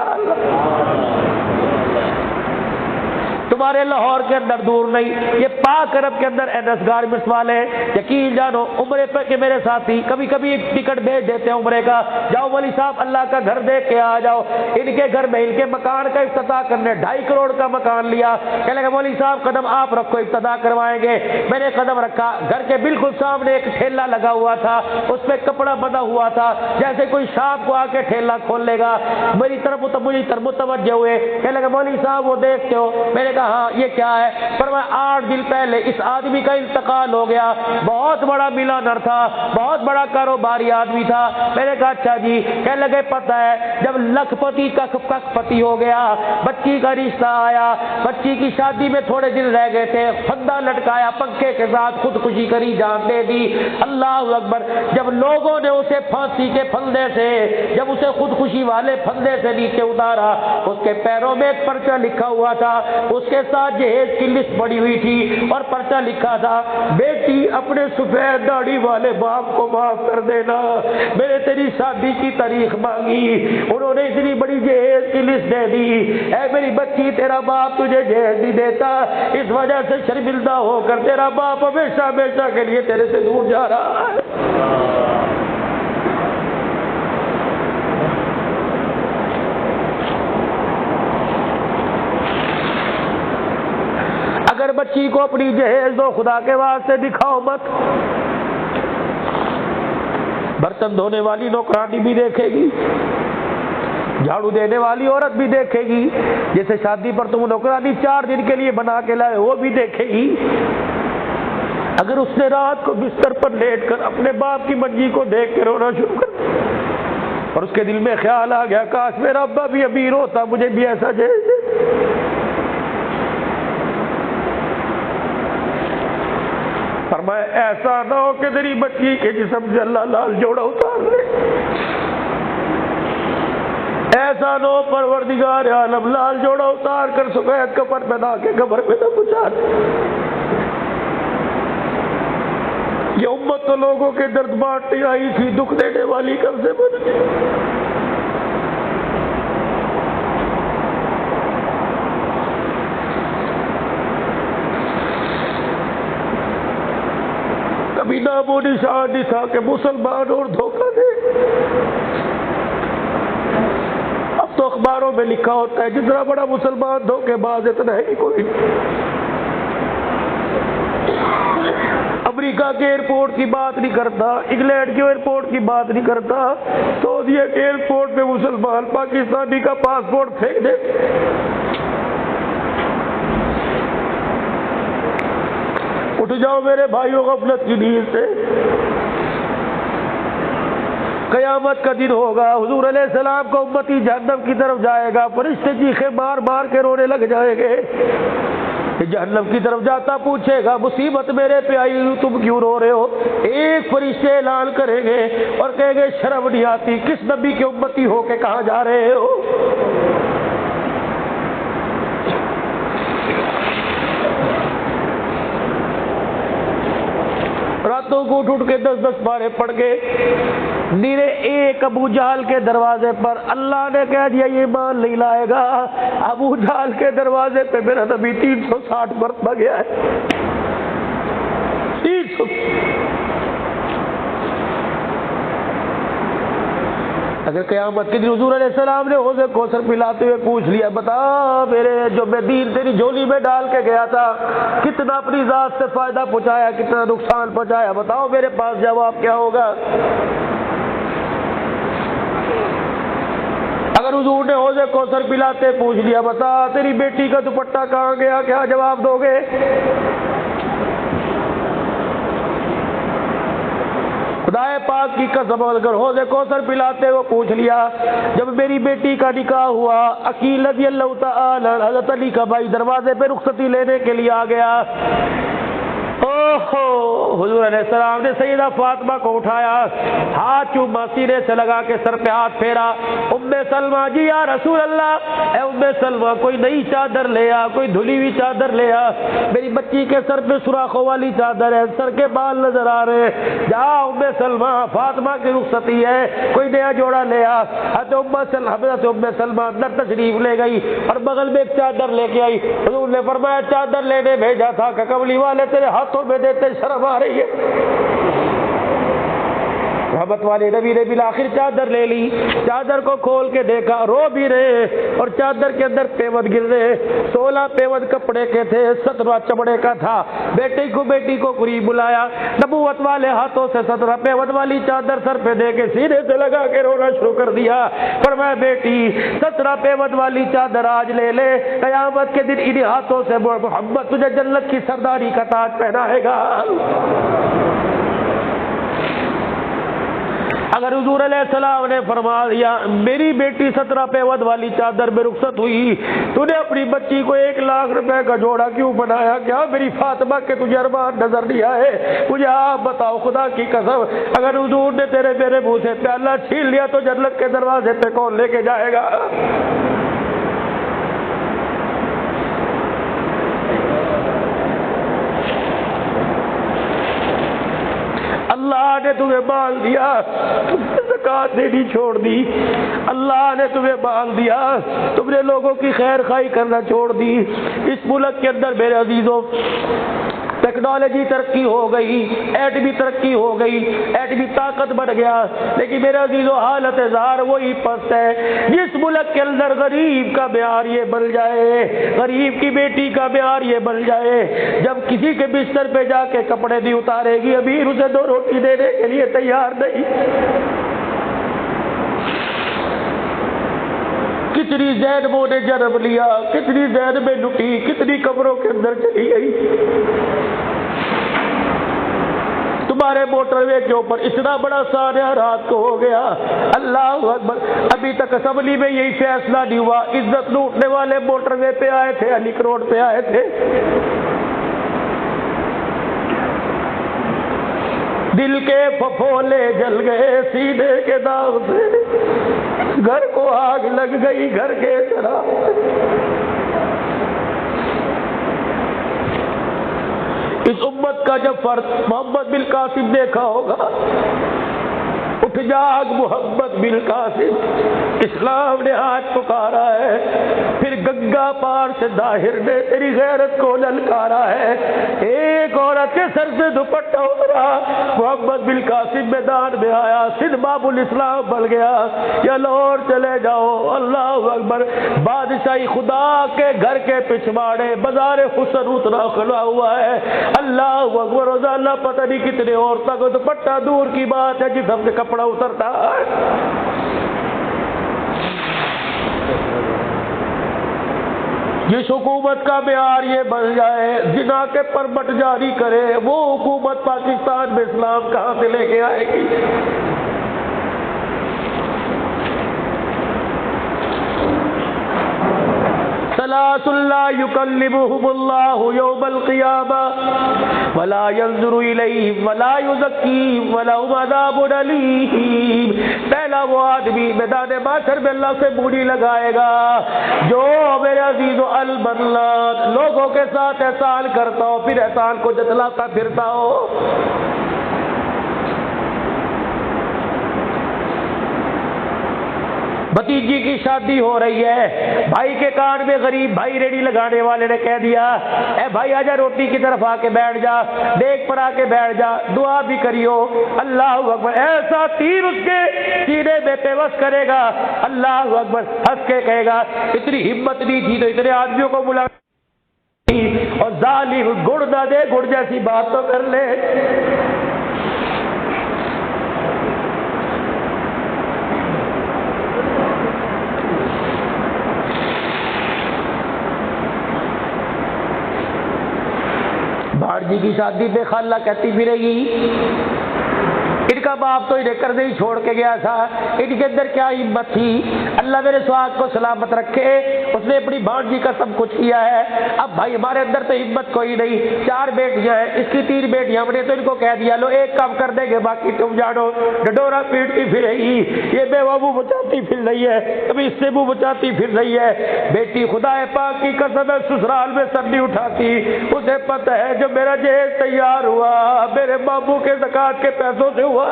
Speaker 1: تمہارے لاہور کے اندر دور نہیں، یہ پاک عرب کے اندر NS گارمنٹس والے یقین جانو عمرے پہ کے میرے ساتھی کبھی کبھی ایک ٹکٹ بھیج دیتے ہیں عمرے کا، جاؤ ولی صاحب اللہ کا گھر دیکھ کے آ جاؤ، ان کے گھر میں ان کے مکان کا افتتاح کرنے 2.5 کروڑ کا مکان لیا، کہنے لگا ولی صاحب قدم آپ رکھو افتتاح کروائیں گے، میں نے قدم رکھا، گھر کے بالکل سامنے ایک ٹھیلا لگا ہوا تھا، اس پہ کپڑا بندھا ہوا تھا، جیسے کوئی شام کو آ کے ٹھیلا کھول لے گا، مجھے طرف متوجہ ہوئے، کہنے لگا مولوی صاحب وہ دیکھتے ہو، میں نے کہا ہاں یہ کیا ہے، پر میں 8 دن پہلے اس آدمی کا انتقال ہو گیا، بہت بڑا ملانر تھا، بہت بڑا کاروباری آدمی تھا، میں نے کہا اچھا جی، کہنے لگے پتہ ہے جب لکھ پتی کخ پتی ہو گیا، بچی کا رشتہ آیا، بچی کی شادی میں تھوڑے دن رہ گئے تھے، پھندا لٹکایا پنکھے کے ساتھ، خودکشی کری، جان دے دی، اللہ اکبر، جب لوگوں نے اسے پھانسی کے پھندے سے، جب اسے خودکشی والے پھندے سے نیچے اتارا، اس کے پیروں میں ایک پرچہ لکھا ہوا تھا، اس کے ساتھ جہیز کی لسٹ پڑی ہوئی تھی، اور پرچہ لکھا تھا بیٹی اپنے سفید داڑھی والے باپ کو معاف کر دینا، میں نے تیری شادی کی تاریخ مانگی، انہوں نے اتنی بڑی جہیز کی لسٹ دے دی، اے میری بچی تیرا باپ تجھے جہیز نہیں دیتا، اس وجہ سے شرمندہ ہو کر تیرا باپ ہمیشہ ہمیشہ کے لیے تیرے سے دور جا رہا ہے۔ اگر بچی کو اپنی جہیز دو خدا کے واسطے دکھاؤ مت، برتن دھونے والی نوکرانی بھی دیکھے گی، جھاڑو دینے والی عورت بھی دیکھے گی، جیسے شادی پر تم نوکرانی 4 دن کے لیے بنا کے لائے وہ بھی دیکھے گی۔ اگر اس نے رات کو بستر پر لیٹ کر اپنے باپ کی منجی کو دیکھ کے رونا شروع کر اور اس کے دل میں خیال آ گیا کاش میرا ابا بھی امیر ہوتا، مجھے بھی ایسا جہیز دے، فرمایا ایسا نہ ہو کہ تیری بچی کے جسم سے اللہ لال جوڑا اتار لے، ایسا نہ ہو پروردگار عالم لال جوڑا اتار کر سفید کفن پہنا کے قبر میں نہ پہنچا دے۔ یہ امت تو لوگوں کے درد بانٹنے آئی تھی، دکھ دینے والی کب سے بن گئی؟ کبھی نام و نشان نہیں تھا کہ مسلمان اور دھوکہ دے. اب تو اخباروں میں لکھا ہوتا ہے جتنا بڑا مسلمان دھوکے باز اتنا ہے کوئی. امریکہ کے ایئرپورٹ کی بات نہیں کرتا, انگلینڈ کے ایئرپورٹ کی بات نہیں کرتا, سعودیہ کے ایئرپورٹ پہ مسلمان پاکستانی کا پاسپورٹ پھینک دے. اٹھ جاؤ میرے بھائیوں غفلت کی نیند سے. قیامت کا دن ہوگا, حضور علیہ السلام کا امتی جہنم کی طرف جائے گا, فرشتے چیخے مار مار کے رونے لگ جائیں گے. جہنم کی طرف جاتا پوچھے گا مصیبت میرے پہ آئی تم کیوں رو رہے ہو؟ ایک فرشتے اعلان کریں گے اور کہیں گے شرم نہیں آتی, کس نبی کے امتی ہو کے کہاں جا رہے ہو؟ راتوں کو اٹھ کے 10-10 پارے پڑھ گئے. نیرے ایک ابو جہل کے دروازے پر اللہ نے کہہ دیا یہ ایمان نہیں لائے گا. ابو جہل کے دروازے پہ میرا نبی 360 مرتبہ گیا ہے. 300. اگر قیامت کے دن حضور علیہ السلام نے حوض کوثر پلاتے ہوئے پوچھ لیا بتا میرے جو میں دین تیری جھولی میں ڈال کے گیا تھا کتنا اپنی ذات سے فائدہ پہنچایا کتنا نقصان پہنچایا, بتاؤ میرے پاس جواب کیا ہوگا؟ اگر حضور نے حوض کوثر پلاتے پوچھ لیا بتا تیری بیٹی کا دوپٹہ کہاں گیا, کیا جواب دو گے؟ خدائے پاک کی قسم اگر حوض کوثر پلاتے وہ پوچھ لیا جب میری بیٹی کا نکاح ہوا عقیل رضی اللہ تعالی حضرت علی کا بھائی دروازے پہ رخصتی لینے کے لیے آ گیا. حضور علیہ السلام نے سیدہ فاطمہ کو اٹھایا, ہاتھ چوما سینے سے لگا کے سر پہ ہاتھ پھیرا. ام سلمہ جی یا رسول اللہ, اے ام سلمہ کوئی نئی چادر لے آ, کوئی دھلی ہوئی چادر لے آ, میری بچی کے سر پہ سوراخوں والی چادر ہے, سر کے بال نظر آ رہے. جا ام سلمہ فاطمہ کی رخصتی ہے, کوئی نیا جوڑا لے آ. حضرت ام سلمہ اندر تشریف لے گئی اور بغل میں ایک چادر لے کے آئی. حضور نے فرمایا چادر لینے بھیجا تھا کہ کملی والے تیرے ہاتھوں میں دیتے شرم آ رہی ہے. رحمت والے نبی نے بالآخر چادر لے لی, چادر کو کھول کے دیکھا رو بھی رہے اور چادر کے اندر پیوند گر رہے. 16 پیوند کپڑے کے تھے, 17 چمڑے کا تھا. بیٹی کو قریب بلایا, نبوت والے ہاتھوں سے 17 پیوند والی چادر سر پہ دے کے سینے سے لگا کے رونا شروع کر دیا. فرمایا بیٹی 17 پیوند والی چادر آج لے لے, قیامت کے دن انہی ہاتھوں سے محمد تجھے جنت کی سرداری کا تاج پہنائے گا. اگر حضور علیہ السلام نے فرما دیا میری بیٹی 17 پیوند والی چادر میں رخصت ہوئی, تو نے اپنی بچی کو 1 لاکھ روپے کا جوڑا کیوں بنایا؟ کیا میری فاطمہ کے تجھے ارمان نظر نہیں آئے؟ مجھے آپ بتاؤ خدا کی قسم, اگر حضور نے تیرے میرے منہ سے پیالہ چھین لیا تو جنت کے دروازے پہ کون لے کے جائے گا؟ اللہ نے تمہیں مال دیا, زکات دینی چھوڑ دی. اللہ نے تمہیں مال دیا, تم نے لوگوں کی خیر خواہی کرنا چھوڑ دی. اس ملک کے اندر میرے عزیزوں ٹیکنالوجی ترقی ہو گئی, ایٹمی ترقی ہو گئی, ایٹمی طاقت بڑھ گیا, لیکن میرے عزیزوں حالت زار وہی پست ہے. جس ملک کے اندر غریب کا معیار یہ بن جائے, غریب کی بیٹی کا معیار یہ بن جائے, جب کسی کے بستر پہ جا کے کپڑے نہیں اتارے گی امیر اسے 2 روٹی دینے کے لیے تیار نہیں. کتنی زینبوں نے جنم لیا, کتنی زینبیں لٹی, کتنی قبروں کے اندر چلی گئی. تمہارے موٹر وے کے اوپر اتنا بڑا سانحہ رات کو ہو گیا. اللہ اکبر, ابھی تک اسمبلی میں یہی فیصلہ نہیں ہوا. عزت لوٹنے والے موٹر وے پہ آئے تھے, علی روڈ پہ آئے تھے. دل کے پھپھولے جل گئے سینے کے داغ سے, گھر کو آگ لگ گئی گھر کے چراغ سے. اس امت کا جب فرد محمد بن قاسم دیکھا ہوگا, اٹھ جاگ محمد بالقاسم، اسلام نے آج پکارا ہے۔ پھر گنگا پار سے ظاہر نے تیری غیرت کو للکارا ہے، ایک عورت کے سر سے دوپٹہ اترا، محمد بالقاسم میدان میں آیا، سندھ باب الاسلام بن گیا۔ یا لاہور چلے جاؤ، اللہ اکبر، بادشاہی خدا کے گھر کے پچھواڑے بازار حسن اتنا کھلا ہوا ہے، اللہ اکبر، روزانہ پتہ نہیں کتنے عورتوں کو دوپٹہ دور کی بات ہے جسم سے کپڑا اترتا ہے۔ جس حکومت کا معیار یہ بن جائے زنا کے پرمٹ جاری کرے، وہ حکومت پاکستان میں اسلام کہاں سے لے کے آئے گی؟ ثلاث لا يكلمهم الله يوم القيامة ولا ينظر إليهم ولا يزكيهم ولهم عذاب أليم۔ پہلا وہ آدمی میدان محشر میں اللہ سے بوڑھی لگائے گا جو میرے عزیز و الملات لوگوں کے ساتھ احسان کرتا ہو، پھر احسان کو جتلاتا پھرتا ہو۔ بھتیجی کی شادی ہو رہی ہے، بھائی کے کان میں غریب بھائی ریڑھی لگانے والے نے کہہ دیا، اے بھائی آجا روٹی کی طرف آ کے بیٹھ جا، دیکھ پر آ کے بیٹھ جا، دعا بھی کریو۔ اللہ اکبر، ایسا تیر اس کے سینے میں پیوست کرے گا، اللہ اکبر، ہنس کے کہے گا اتنی ہمت نہیں تھی تو اتنے آدمیوں کو بلا، اور ظالم گڑ نہ دے گڑ جیسی بات تو کر لے۔ بھاڑ جی کی شادی پہ خالہ کہتی پھرے گی ان کا باپ تو انہیں کر نہیں چھوڑ کے گیا تھا، ان کے اندر کیا ہمت تھی، اللہ میرے سہاگ کو سلامت رکھے، اس نے اپنی بھانجی کا سب کچھ کیا ہے۔ اب بھائی ہمارے اندر تو ہمت کوئی نہیں، 4 بیٹیاں ہیں، اس کی 3 بیٹیاں، ہم نے تو ان کو کہہ دیا لو ایک کام کر دیں گے باقی تم جانو، ڈڈورا پیٹتی پھر رہی، یہ بیوہ منہ بچاتی پھر رہی ہے، کبھی اس سے منہ بچاتی پھر رہی ہے۔ بیٹی خدا پاک کی قسم ہے سسرال میں سر نہیں اٹھاتی، اسے پتہ ہے جو میرا جہیز تیار ہوا میرے بابو کے زکوٰۃ کے پیسوں سے ہوا ہے۔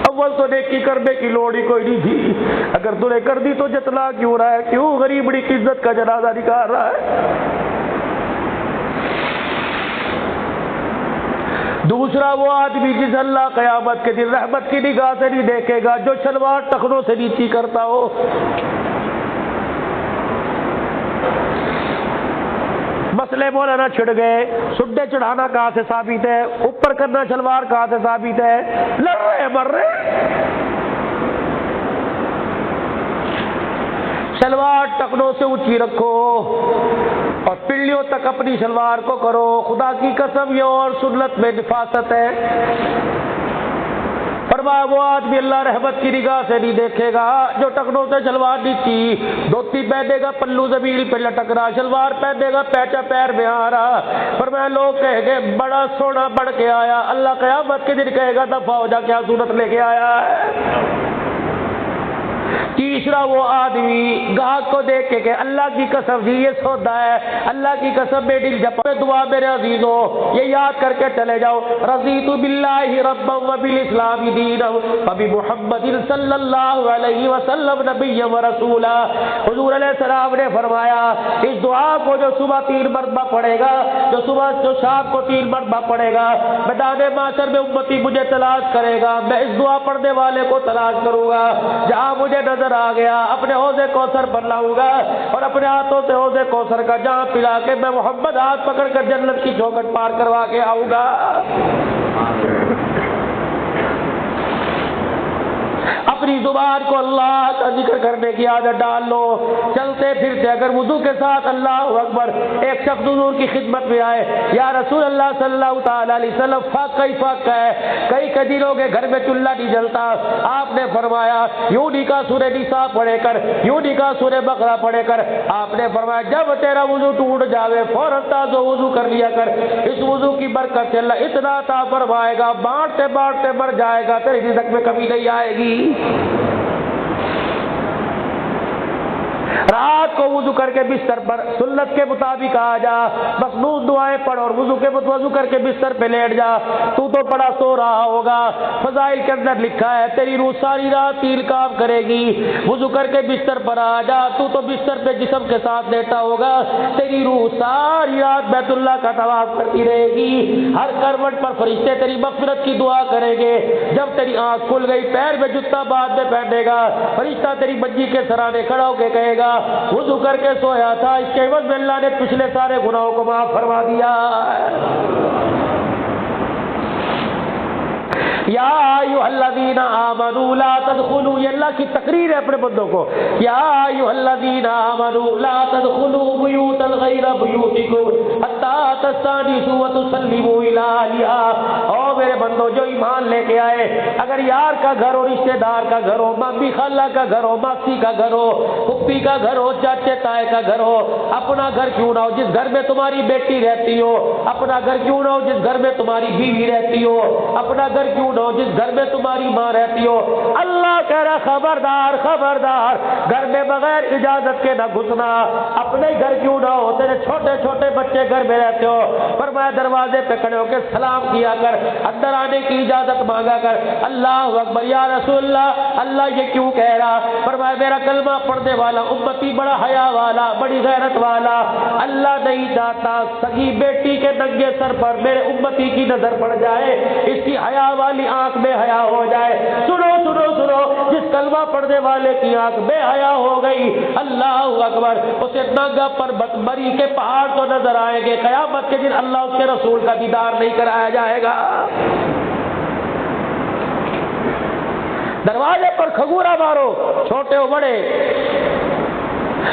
Speaker 1: اول تو نیکی کرنے کی لوڑ ہی کوئی نہیں تھی، اگر تو نے کر دی تو جتلا کیوں رہا ہے، کیوں غریبڑی کی عزت کا جنازہ نکال رہا ہے۔ دوسرا وہ آدمی جس اللہ قیامت کے دن رحمت کی نگاہ سے نہیں دیکھے گا، جو شلوار ٹخنوں سے نیچی کرتا ہو۔ مسئلے مولانا چھڑ گئے، سڈے چڑھانا کہاں سے ثابت ہے، اوپر کرنا شلوار کہاں سے ثابت ہے، لڑ رہے مر رہے۔ شلوار ٹخنوں سے اونچی رکھو اور پنڈلیوں تک اپنی شلوار کو کرو، خدا کی قسم یہ اور سنت میں نفاست ہے۔ فرمایا وہ آدمی اللہ رحمت کی نگاہ سے نہیں دیکھے گا جو ٹخنوں سے شلوار نیچی، دھوتی پہنے گا پلو زمین پہ لٹک رہا، شلوار پہنے گا پیچا پیر میں آ رہا۔ فرمایا لوگ کہے گے بڑا سونا بڑھ کے آیا، اللہ قیامت کے دن کہے گا دفع ہو جا کیا صورت لے کے آیا ہے۔ تیسرا وہ آدمی گاہک کو دیکھ کے کہ اللہ کی قسم جی یہ سودا ہے، اللہ کی قسم میری جپے دعا میرے عزیزوں یہ یاد کر کے چلے جاؤ، رضیت باللہ ربا وبالاسلام دینا وبمحمد صلی اللہ علیہ وسلم نبی و رسولا۔ حضور علیہ السلام نے فرمایا اس دعا کو جو صبح 3 مرتبہ پڑھے گا، جو شام کو 3 مرتبہ پڑھے گا، میدان محشر میں امتی مجھے تلاش کرے گا، میں اس دعا پڑھنے والے کو تلاش کروں گا، جہاں مجھے نظر آ گیا اپنے حوض کوثر پر لاؤں گا اور اپنے ہاتھوں سے حوض کوثر کا جام پلا کے میں محمد ہاتھ پکڑ کر جنت کی چوکھٹ پار کروا کے آؤں گا۔ اپنی زبان کو اللہ کا ذکر کرنے کی عادت ڈال لو، چلتے پھرتے اگر وضو کے ساتھ اللہ اکبر، ایک شخص حضور کی خدمت میں آئے، یا رسول اللہ صلی اللہ تعالی علیہ وسلم فاقہ ہی فاقہ ہے، کئی دنوں کے گھر میں چولہا نہیں جلتا، آپ نے فرمایا یوں نکاح سورہ نساء پڑھے کر، یوں نکاح سورہ بقرہ پڑھے کر، آپ نے فرمایا جب تیرا وضو ٹوٹ جاوے فوراً تازہ وضو کر لیا کر، اس وضو کی برکت سے اللہ اتنا عطا فرمائے گا، بانٹتے بانٹتے مر جائے گا، تیری رزق میں کمی نہیں آئے گی۔ رات کو وضو کر کے بستر پر سنت کے مطابق آ جا، مسنون دعا دعائیں پڑھ اور وضو کر کے بستر پہ لیٹ جا، تو بڑا سو رہا ہوگا۔ فضائل کے اندر لکھا ہے تیری روح ساری رات تین کام کرے گی، وضو کر کے بستر پر آ جا، تو بستر پہ جسم کے ساتھ لیٹا ہوگا، تیری روح ساری رات بیت اللہ کا طواف کرتی رہے گی، ہر کروٹ پر فرشتے تیری مغفرت کی دعا کریں گے، جب تیری آنکھ کھل گئی پیر میں جوتا بعد میں پہنے گا، فرشتہ تیری منجی کے سرانے کھڑا ہو کے کہے گا وضو کر کے سویا تھا، اس کے عوض میں اللہ نے پچھلے سارے گناہوں کو معاف فرما دیا۔ یا ایھا الذین آمنوا لا تدخلوا، یہ اللہ کی تقریر ہے اپنے بندوں کو، یا ایھا الذین آمنوا لا تدخلوا بیوتا غیر بیوتکم حتی تستأنسوا وتسلموا الی اہلہا۔ او میرے بندو جو ایمان لے کے آئے، اگر یار کا گھر ہو، رشتہ دار کا گھر ہو، مامی خالہ کا گھر ہو، ماسی کا گھر ہو، پھپھی کا گھر ہو، چاچے تائے کا گھر ہو، اپنا گھر کیوں نہ ہو جس گھر میں تمہاری بیٹی رہتی ہو، اپنا گھر کیوں نہ ہو جس گھر میں تمہاری بیوی رہتی ہو، اپنا گھر کیوں نہ ہو جس گھر میں تمہاری ماں رہتی ہو، اللہ کہہ رہا خبردار خبردار، گھر میں بغیر اجازت کے نہ گھسنا، اپنے گھر کیوں نہ ہو، تیرے چھوٹے چھوٹے بچے گھر میں رہتے ہو، فرمایا دروازے پہ کھڑے ہو کے سلام کیا کر، اندر آنے کی اجازت مانگا کر، اللہ اکبر یا رسول اللہ، اللہ یہ کیوں کہہ رہا، فرمایا میرا کلمہ پڑھنے والا امتی بڑا حیا والا، بڑی غیرت والا، اللہ نہیں چاہتا سگی بیٹی کے ننگے سر پر میرے امتی کی نظر پڑ جائے، اس کی حیا والی آنکھ بے حیا ہو جائے۔ سنو سنو سنو، جس کلمہ پڑھنے والے کی آنکھ بے حیا ہو گئی، اللہ اکبر، اسے ننگا پربت مری کے پہاڑ تو نظر آئیں گے، قیامت کے دن اللہ اس کے رسول کا دیدار نہیں کرایا جائے گا۔ دروازے پر کھگورا مارو، چھوٹے ہو بڑے،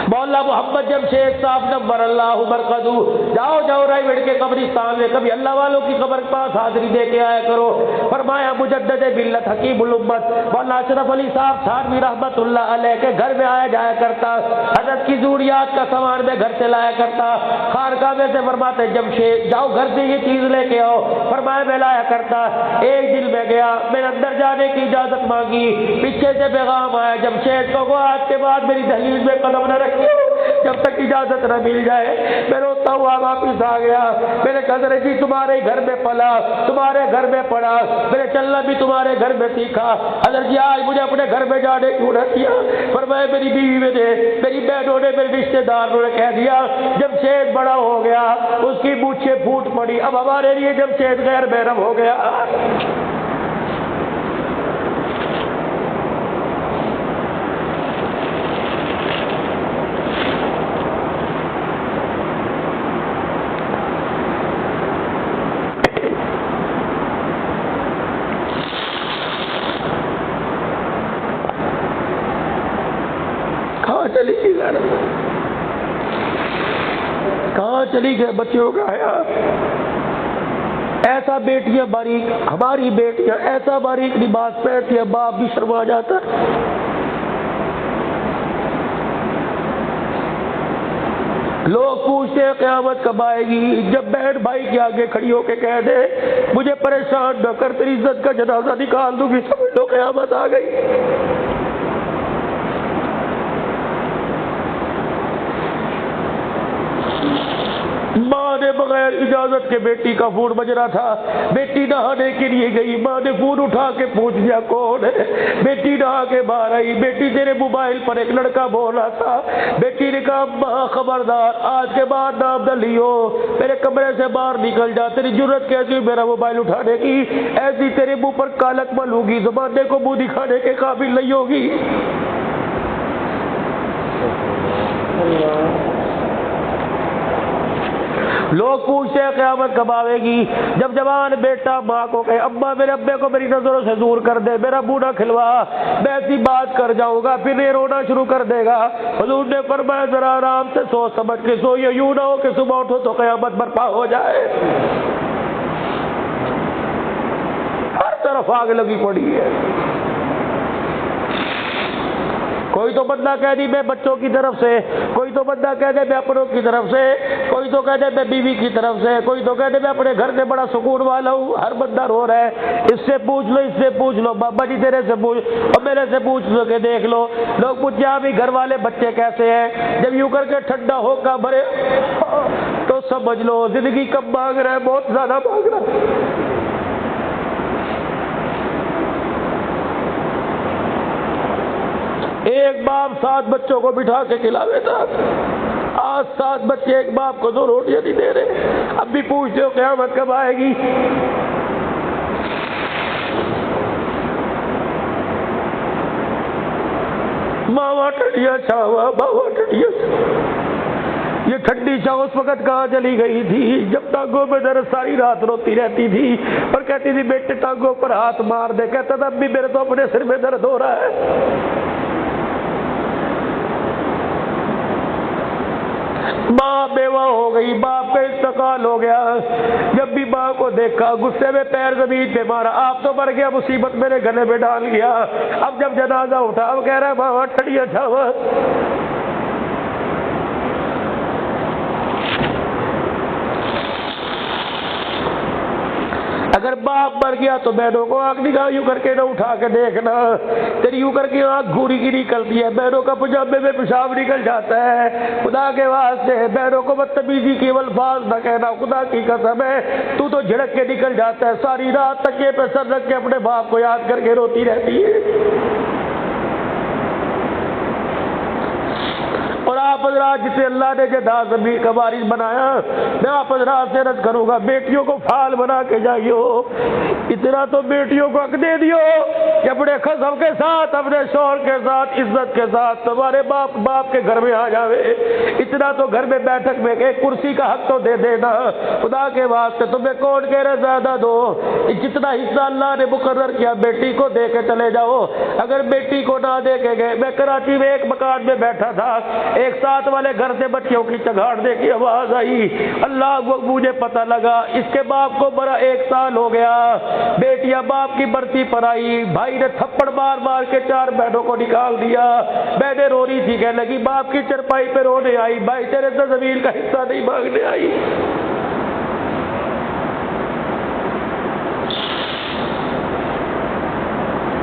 Speaker 1: مولا محمد جمشید صاحب نور اللہ مرقدو، جاؤ جاؤ رائے وڑ کے قبرستان میں کبھی اللہ والوں کی قبر کے پاس حاضری دے کے آیا کرو۔ فرمایا مجدد ملت حکیم الامت مولانا اشرف علی صاحب تھانوی رحمت اللہ علیہ کے گھر میں آیا جایا کرتا، حضرت کی ضروریات کا سامان میں گھر سے لایا کرتا، خانقاہ میں سے فرماتے جمشید جاؤ گھر سے یہ چیز لے کے آؤ، فرمایا میں لایا کرتا۔ ایک دن میں گیا، میں نے اندر جانے کی اجازت مانگی، پیچھے سے پیغام آیا جمشید کو آج کے بعد میری دہلیز میں قدم نہ رکھو جب تک اجازت نہ مل جائے۔ میں روتا ہوا واپس آ گیا، میں نے کہا جی تمہارے گھر میں پلا، تمہارے گھر میں پڑا، میں نے چلنا بھی تمہارے گھر میں سیکھا، حضرت جی آج مجھے اپنے گھر میں جانے کیوں نہ کیا؟ فرمایا میری بیوی میں نے، میری بہنوں نے، میرے رشتے داروں نے کہہ دیا جمشید بڑا ہو گیا، اس کی مونچھیں پھوٹ پڑی، اب ہمارے لیے جمشید غیر محرم ہو گیا۔ کہاں چلی گئے بچوں کا حیا؟ ایسا بیٹیاں باریک، ہماری بیٹیاں ایسا باریک لباس پہنتی ہے، باپ بھی شرما جاتا ہے۔ لوگ پوچھتے ہیں قیامت کب آئے گی؟ جب بہن بھائی کے آگے کھڑی ہو کے کہہ دے مجھے پریشان نہ کر، تیری عزت کا جنازہ نکال دوں گی، سمجھ لو قیامت آ گئی۔ ماں نے بغیر اجازت کے بیٹی کا فون بج رہا تھا، بیٹی نہانے کے لیے گئی، ماں نے فون اٹھا کے پوچھ دیا کون ہے، بیٹی نہا کے باہر آئی، بیٹی تیرے موبائل پر ایک لڑکا بول رہا تھا، بیٹی نے کہا ماں خبردار آج کے بعد نام نہ لیو، میرے کمرے سے باہر نکل جا، تیری جرت کیسی ہوئی میرا موبائل اٹھانے کی، ایسی تیرے منہ پر کالک ملوں گی، زمانے کو منہ دکھانے کے قابل نہیں ہوگی۔ لوگ پوچھتے ہیں قیامت کب آئے گی؟ جب جوان بیٹا ماں کو کہے ابا میرے ابے کو میری نظروں سے دور کر دے، میرا بوڑھا کھلوا، میں ایسی بات کر جاؤں گا، پھر یہ رونا شروع کر دے گا۔ حضور نے فرمایا ذرا آرام سے سوچ سمجھ کے سو، یہ یوں نہ ہو کہ صبح اٹھو تو قیامت برپا ہو جائے۔ ہر طرف آگ لگی پڑی ہے، کوئی تو بندہ کہہ دی میں بچوں کی طرف سے، کوئی تو بندہ کہہ دے میں اپنوں کی طرف سے، کوئی تو کہہ دے میں بیوی کی طرف سے، کوئی تو کہہ دے میں اپنے گھر سے بڑا سکون والا ہوں۔ ہر بندہ رو رہا ہے، اس سے پوچھ لو، اس سے پوچھ لو، بابا جی تیرے سے پوچھ اور میرے سے پوچھ لو کہ دیکھ لو۔ لوگ پوچھتے ہیں بھی گھر والے بچے کیسے ہیں؟ جب یوں کر کے ٹھنڈا ہو کا بھرے تو تو سمجھ لو زندگی کب مانگ رہا ہے، بہت زیادہ مانگ رہا ہے۔ ایک باپ 7 بچوں کو بٹھا کے کھلاوے تھا، آج 7 بچے ایک باپ کو 2 روٹیاں نہیں دے رہے، اب بھی پوچھتے ہو قیامت کب آئے گی؟ ماوا ٹھنڈیا چھاوا، ماوا ٹھنڈیا چھاوا۔ یہ ٹھنڈی چھاؤ اس وقت کہاں چلی گئی تھی جب ٹانگوں میں درد، ساری رات روتی رہتی تھی اور کہتی تھی بیٹے ٹانگوں پر ہاتھ مار دے، کہتا تھا اب بھی میرے تو اپنے سر میں درد ہو رہا ہے۔ ماں بیوہ ہو گئی، باپ کا انتقال ہو گیا، جب بھی ماں کو دیکھا غصے میں پیر زمین پہ مارا، آپ تو مر گیا، مصیبت میرے گلے میں ڈال گیا۔ اب جب جنازہ اٹھا اب کہہ رہا ہے ماں ٹھنڈیا چھاوا۔ اگر باپ مر گیا تو بہنوں کو آنکھ نگاہ یوں کر کے نہ اٹھا کے دیکھنا، تیری یوں کر کے آنکھ گھوری کی نکلتی ہے، بہنوں کا پجامے میں پیشاب نکل جاتا ہے۔ خدا کے واسطے بہنوں کو بدتمیزی کے الفاظ نہ کہنا، خدا کی قسم ہے تو جھڑک کے نکل جاتا ہے، ساری رات تکیے پہ سر رکھ کے اپنے باپ کو یاد کر کے روتی رہتی ہے۔ اور آپ حضرات جسے اللہ نے جدا زمین کا وارث بنایا، میں آپ حضرات سے عرض کروں گا بیٹیوں کو فعال بنا کے جائیو، اتنا تو بیٹیوں کو حق دے دیو کہ اپنے خصم کے ساتھ، اپنے شوہر کے ساتھ، عزت کے ساتھ تمہارے باپ کے گھر میں آ جاوے، اتنا تو گھر میں بیٹھک میں ایک کرسی کا حق تو دے دینا۔ خدا کے واسطے تمہیں کون کہہ رہے زیادہ دو، جتنا حصہ اللہ نے مقرر کیا بیٹی کو دے کے چلے جاؤ۔ اگر بیٹی کو نہ دے کے گئے، میں کراچی میں ایک مکان میں بیٹھا تھا، ایک ساتھ والے گھر سے بچیوں کی چگاڑنے کی آواز آئی، اللہ کو مجھے پتہ لگا اس کے باپ کو برا 1 سال ہو گیا، بیٹیاں باپ کی برسی پر آئی، بھائی نے تھپڑ مار مار کے 4 بہنوں کو نکال دیا، بہنیں رو رہی تھی، کہنے لگی باپ کی چرپائی پہ رونے آئی، بھائی تیرے سے زمین کا حصہ نہیں مانگنے آئی۔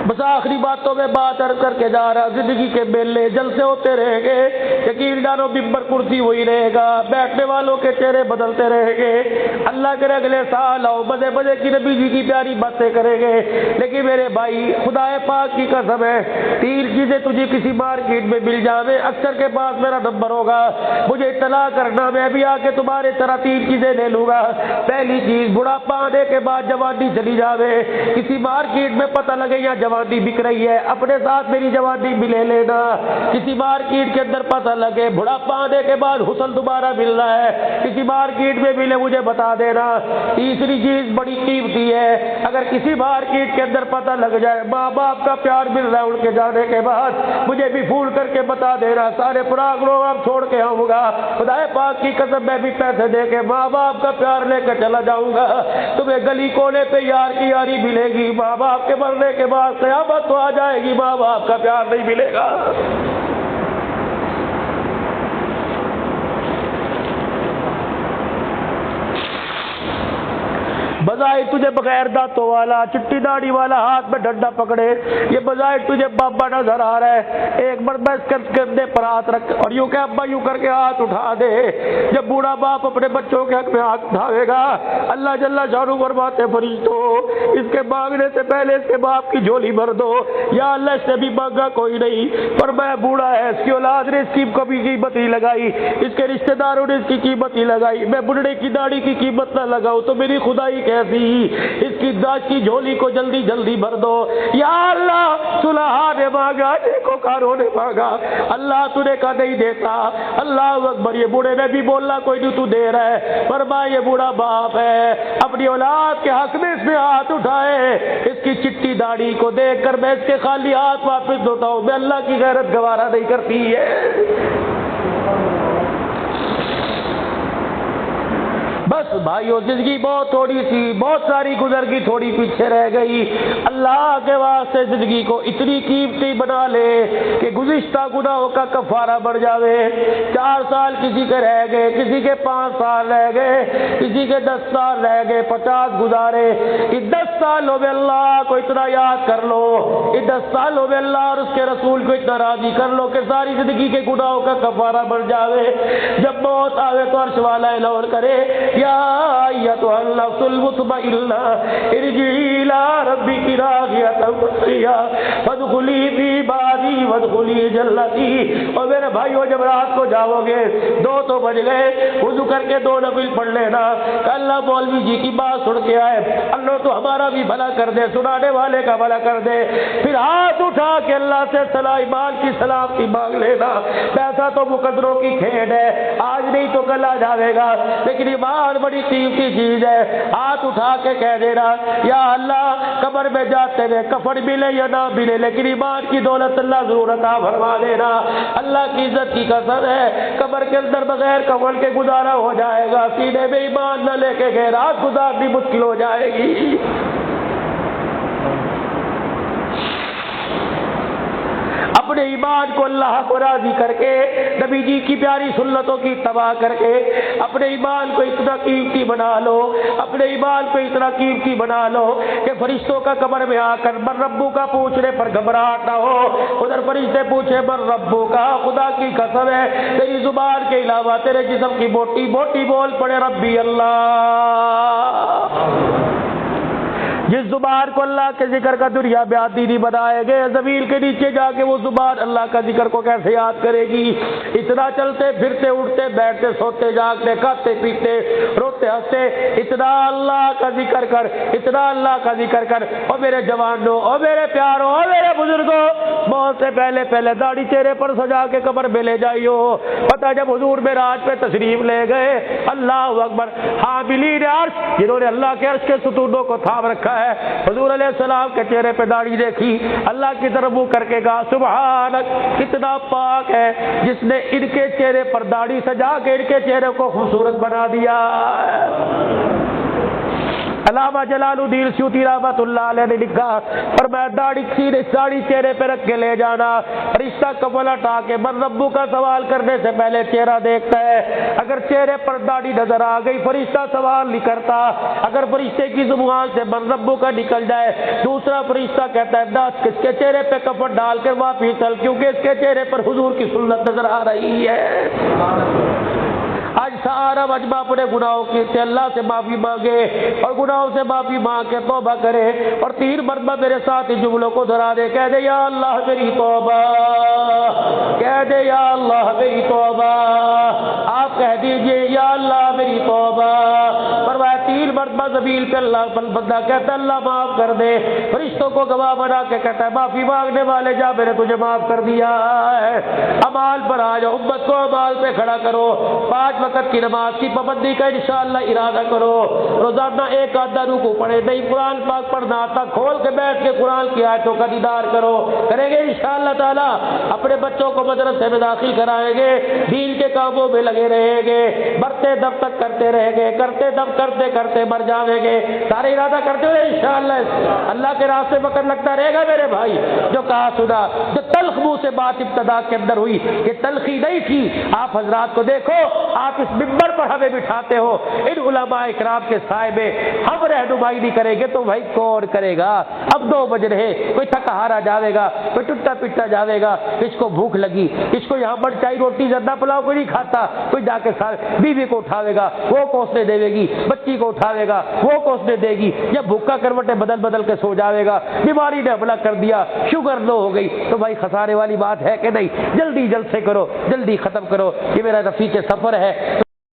Speaker 1: بس آخری باتوں میں بات عرض کر کے جا رہا، زندگی کے میلے جلسے ہوتے رہیں گے، یقین جانو ممبر کرسی وہی رہے گا، بیٹھنے والوں کے چہرے بدلتے رہیں گے، اللہ کرے اگلے سال آؤ مزے مزے کی نبی جی کی پیاری باتیں کریں گے، لیکن میرے بھائی خدا پاک کی قسم ہے 3 چیزیں تجھے کسی مارکیٹ میں مل جاوے، اکثر کے پاس میرا نمبر ہوگا، مجھے اطلاع کرنا، میں بھی آ کے تمہارے طرح 3 چیزیں لے لوں گا۔ پہلی چیز بڑھاپا آنے کے بعد جوانی چلی جاوے، کسی مارکیٹ میں پتہ لگے یا جوانی بک رہی ہے، اپنے ساتھ میری جوانی بھی لے لینا، کسی مارکیٹ کے اندر پتہ لگے بڑھاپا آنے کے بعد حسن دوبارہ مل رہا ہے، کسی مارکیٹ میں ملے مجھے بتا دینا۔ تیسری چیز بڑی قیمتی ہے، اگر کسی مارکیٹ کے اندر پتہ لگ جائے ماں باپ کا پیار مل رہا ہے ان کے جانے کے بعد، مجھے بھی فون کر کے بتا دینا، سارے پروگرام چھوڑ کے آؤں گا، خدا پاک کی قسم میں بھی پیسے دے کے ماں باپ کا پیار لے کے چلا جاؤں گا، تمہیں گلی کونے پہ یار کی یاری ملے گی، ماں باپ کے مرنے کے بعد قیامت تو آ جائے گی، ماں باپ کا پیار نہیں ملے گا۔ بظاہر تجھے بغیر دانتوں والا، چٹی داڑھی والا، ہاتھ میں ڈنڈا پکڑے، یہ بظاہر تجھے بابا نظر آ رہا ہے، ایک مرتبہ اس کے کندھے پر ہاتھ رکھ اور یوں کہ ابا یوں کر کے ہاتھ اٹھا دے، جب بوڑھا باپ اپنے بچوں کے حق میں ہاتھ اٹھاوے گا، اللہ جل شانہ فرماتے فرشتوں اس کے مانگنے سے پہلے اس کے باپ کی جھولی بھر دو، یا اللہ اس نے بھی مانگا کوئی نہیں، پر میں بوڑھا ہے، اس کی اولاد نے اس کی کبھی قیمت نہیں لگائی، اس کے رشتہ داروں نے اس کی قیمت نہیں لگائی، میں بڑھڑے کی داڑھی کی قیمت نہ لگاؤں تو میری خدائی کیسی، اس کی داج کی جھولی کو جلدی جلدی بھر دو، یا اللہ صلحاء نے مانگا، نیکوکاروں نے مانگا، اللہ تو نے کہا نہیں دیتا، اللہ اکبر، یہ بوڑھے نے بھی بولنا کوئی نہیں تو دے رہا ہے، فرمایا یہ بوڑھا باپ ہے، اپنی اولاد کے حق میں اس نے ہاتھ اٹھائے، اس کی چٹی داڑھی کو دیکھ کر میں اس کے خالی ہاتھ واپس ہوتا ہوں، میں اللہ کی غیرت گوارا نہیں کرتی ہے۔ بس بھائیو زندگی بہت تھوڑی سی، بہت ساری گزر گئی، تھوڑی پیچھے رہ گئی۔ اللہ کے واسطے زندگی کو اتنی قیمتی بنا لے کہ گزشتہ گناہوں کا کفارہ بڑھ جاوے۔ 4 سال کسی کے رہ گئے، کسی کے 5 سال رہ گئے، کسی کے 10 سال رہ گئے، 50 گزارے۔ ان 10 سالوں میں اللہ کو اتنا یاد کر لو، ان 10 سالوں میں اللہ اور اس کے رسول کو اتنا راضی کر لو کہ ساری زندگی کے گناہوں کا کفارہ بڑھ جاوے۔ جب موت آوے تو عرش والا اعلان کرے یا ایتھا النفس المطمئنہ ارجعی الی ربک راضیۃ مرضیہ فادخلی فی عبادی وادخلی جنتی۔ اور میرے بھائیو جب رات کو جاؤ گے 2 تو بج گئے، وضو کر کے 2 نفل پڑھ لینا کہ اللہ مولوی جی کی بات سن کے آئے، اللہ تو ہمارا بھی بھلا کر دے، سنانے والے کا بھلا کر دے۔ پھر ہاتھ اٹھا کے اللہ سے صلاح ایمان کی سلامتی مانگ لینا۔ پیسہ تو مقدروں کی کھیل ہے، آج نہیں تو کل آ جاوے گا، لیکن ایمان بڑی قیمتی چیز ہے۔ ہاتھ اٹھا کے کہہ دینا یا اللہ قبر میں جاتے ہوئے کفن ملے یا نہ ملے لیکن ایمان کی دولت اللہ ضرور عطا فرما دینا۔ اللہ کی عزت کی قسم ہے قبر کے اندر بغیر کفن کے گزارا ہو جائے گا، سینے میں ایمان نہ لے کے گئے رات گزارنی مشکل ہو جائے گی۔ اپنے ایمان کو اللہ کو راضی کر کے، نبی جی کی پیاری سنتوں کی اتباع کر کے اپنے ایمان کو اتنا قیمتی بنا لو، اپنے ایمان کو اتنا قیمتی بنا لو کہ فرشتوں کا قبر میں آ کر من ربو کا پوچھنے پر گھبراہٹ نہ ہو۔ ادھر فرشتے پوچھے من ربو کا، خدا کی قسم ہے تیری زبان کے علاوہ تیرے جسم کی موٹی موٹی بول پڑے ربی اللہ۔ جس زبان کو اللہ کے ذکر کا دنیا میں عادی نہیں بنائے گے، زمین کے نیچے جا کے وہ زبان اللہ کا ذکر کو کیسے یاد کرے گی؟ اتنا چلتے پھرتے اٹھتے بیٹھتے سوتے جاگتے کھاتے پیتے روتے ہنستے اتنا اللہ کا ذکر کر، اتنا اللہ کا ذکر کر۔ اور میرے جوانوں، اور میرے پیاروں، اور میرے بزرگوں، موت سے پہلے داڑھی چہرے پر سجا کے قبر میں لے جائیو۔ پتہ جب حضور معراج پہ تشریف لے گئے، اللہ اکبر، حاملین عرش جنہوں نے اللہ کے عرش کے ستونوں کو تھام رکھا ہے، حضور علیہ السلام کے چہرے پہ داڑھی دیکھی، اللہ کی طرف منہ کر کے کہا سبحانک، کتنا پاک ہے جس نے ان کے چہرے پر داڑھی سجا کے ان کے چہرے کو خوبصورت بنا دیا۔ علامہ جلال الدین سیوطی رحمۃ اللہ علیہ نے لکھا، فرمایا داڑھی چہرے پہ رکھ کے لے جانا، رشتہ کفن ہٹا کے من ربو کا سوال کرنے سے پہلے چہرہ دیکھتا ہے۔ اگر چہرے پر داڑھی نظر آ گئی فرشتہ سوال نہیں کرتا، اگر فرشتے کی زبان سے من ربو کا نکل جائے دوسرا فرشتہ کہتا ہے نہ اس کے چہرے پہ کفن ڈال کر واپس چل، کیونکہ اس کے چہرے پر حضور کی سنت نظر آ رہی ہے۔ آج سارا مجمع اپنے گناہوں سے اللہ سے معافی مانگے اور گناہوں سے معافی مانگ کے توبہ کرے اور 3 مرتبہ میرے ساتھ ان جملوں کو دہرا دے، کہہ دے یا اللہ میری توبہ، کہہ دے یا اللہ میری توبہ۔ آپ کہہ دیجئے یا اللہ میری توبہ۔ فرمایا 3 مرتبہ زمین پہ اللہ بندہ کہتا ہے اللہ معاف کر دے، فرشتوں کو گواہ بنا کے کہتا ہے معافی مانگنے والے جا میں نے تجھے معاف کر دیا ہے۔ امال پر آ جاؤ، امت کو امال پہ کھڑا کرو، 5 وقت کی نماز کی پابندی کا انشاءاللہ ارادہ کرو، روزانہ 1 آدھا رکوع پڑھے، نہیں قرآن پاک پڑھنا آتا کھول کے بیٹھ کے قرآن کی آیتوں کا دیدار کرو، کریں گے انشاءاللہ تعالی۔ اپنے بچوں کو مدرسے میں داخل کرائیں گے، دین کے کاموں میں لگے رہیں گے، مرتے دم تک کرتے رہیں گے، کرتے دم کرتے کرتے مر جاویں گے، سارے ارادہ کرتے ہوئے انشاءاللہ اللہ کے راستے وقت لگتا رہے گا۔ میرے بھائی جو کہا سنا، جو تلخ منہ سے بات ابتدا کے اندر ہوئی، یہ تلخی نہیں تھی۔ آپ حضرات کو دیکھو، آپ اس ممبر پر ہمیں بٹھاتے ہو، ان علماء اکرام کے سائے میں ہم رہنمائی نہیں کریں گے تو بھائی کون کرے گا؟ اب 2 بج رہے، کوئی تھکا ہارا جاوے گا، کوئی ٹوٹا پٹا جاوے گا، اس کو بھوک لگی، اس کو یہاں مرچائی روٹی زردہ پلاؤ کوئی نہیں کھاتا، کوئی جا کے بیوی کو اٹھاوے گا وہ کوسنے دے گی، بچی کو اٹھاوے گا وہ کوسنے دے گی، یا بھوکا کروٹیں بدل کے سو جاوے گا، بیماری نے حملہ کر دیا، شوگر لو ہو گئی، تو بھائی خسارے والی بات ہے کہ نہیں؟ جلدی جلد سے کرو، جلدی ختم کرو، یہ میرا رفیق سفر ہے۔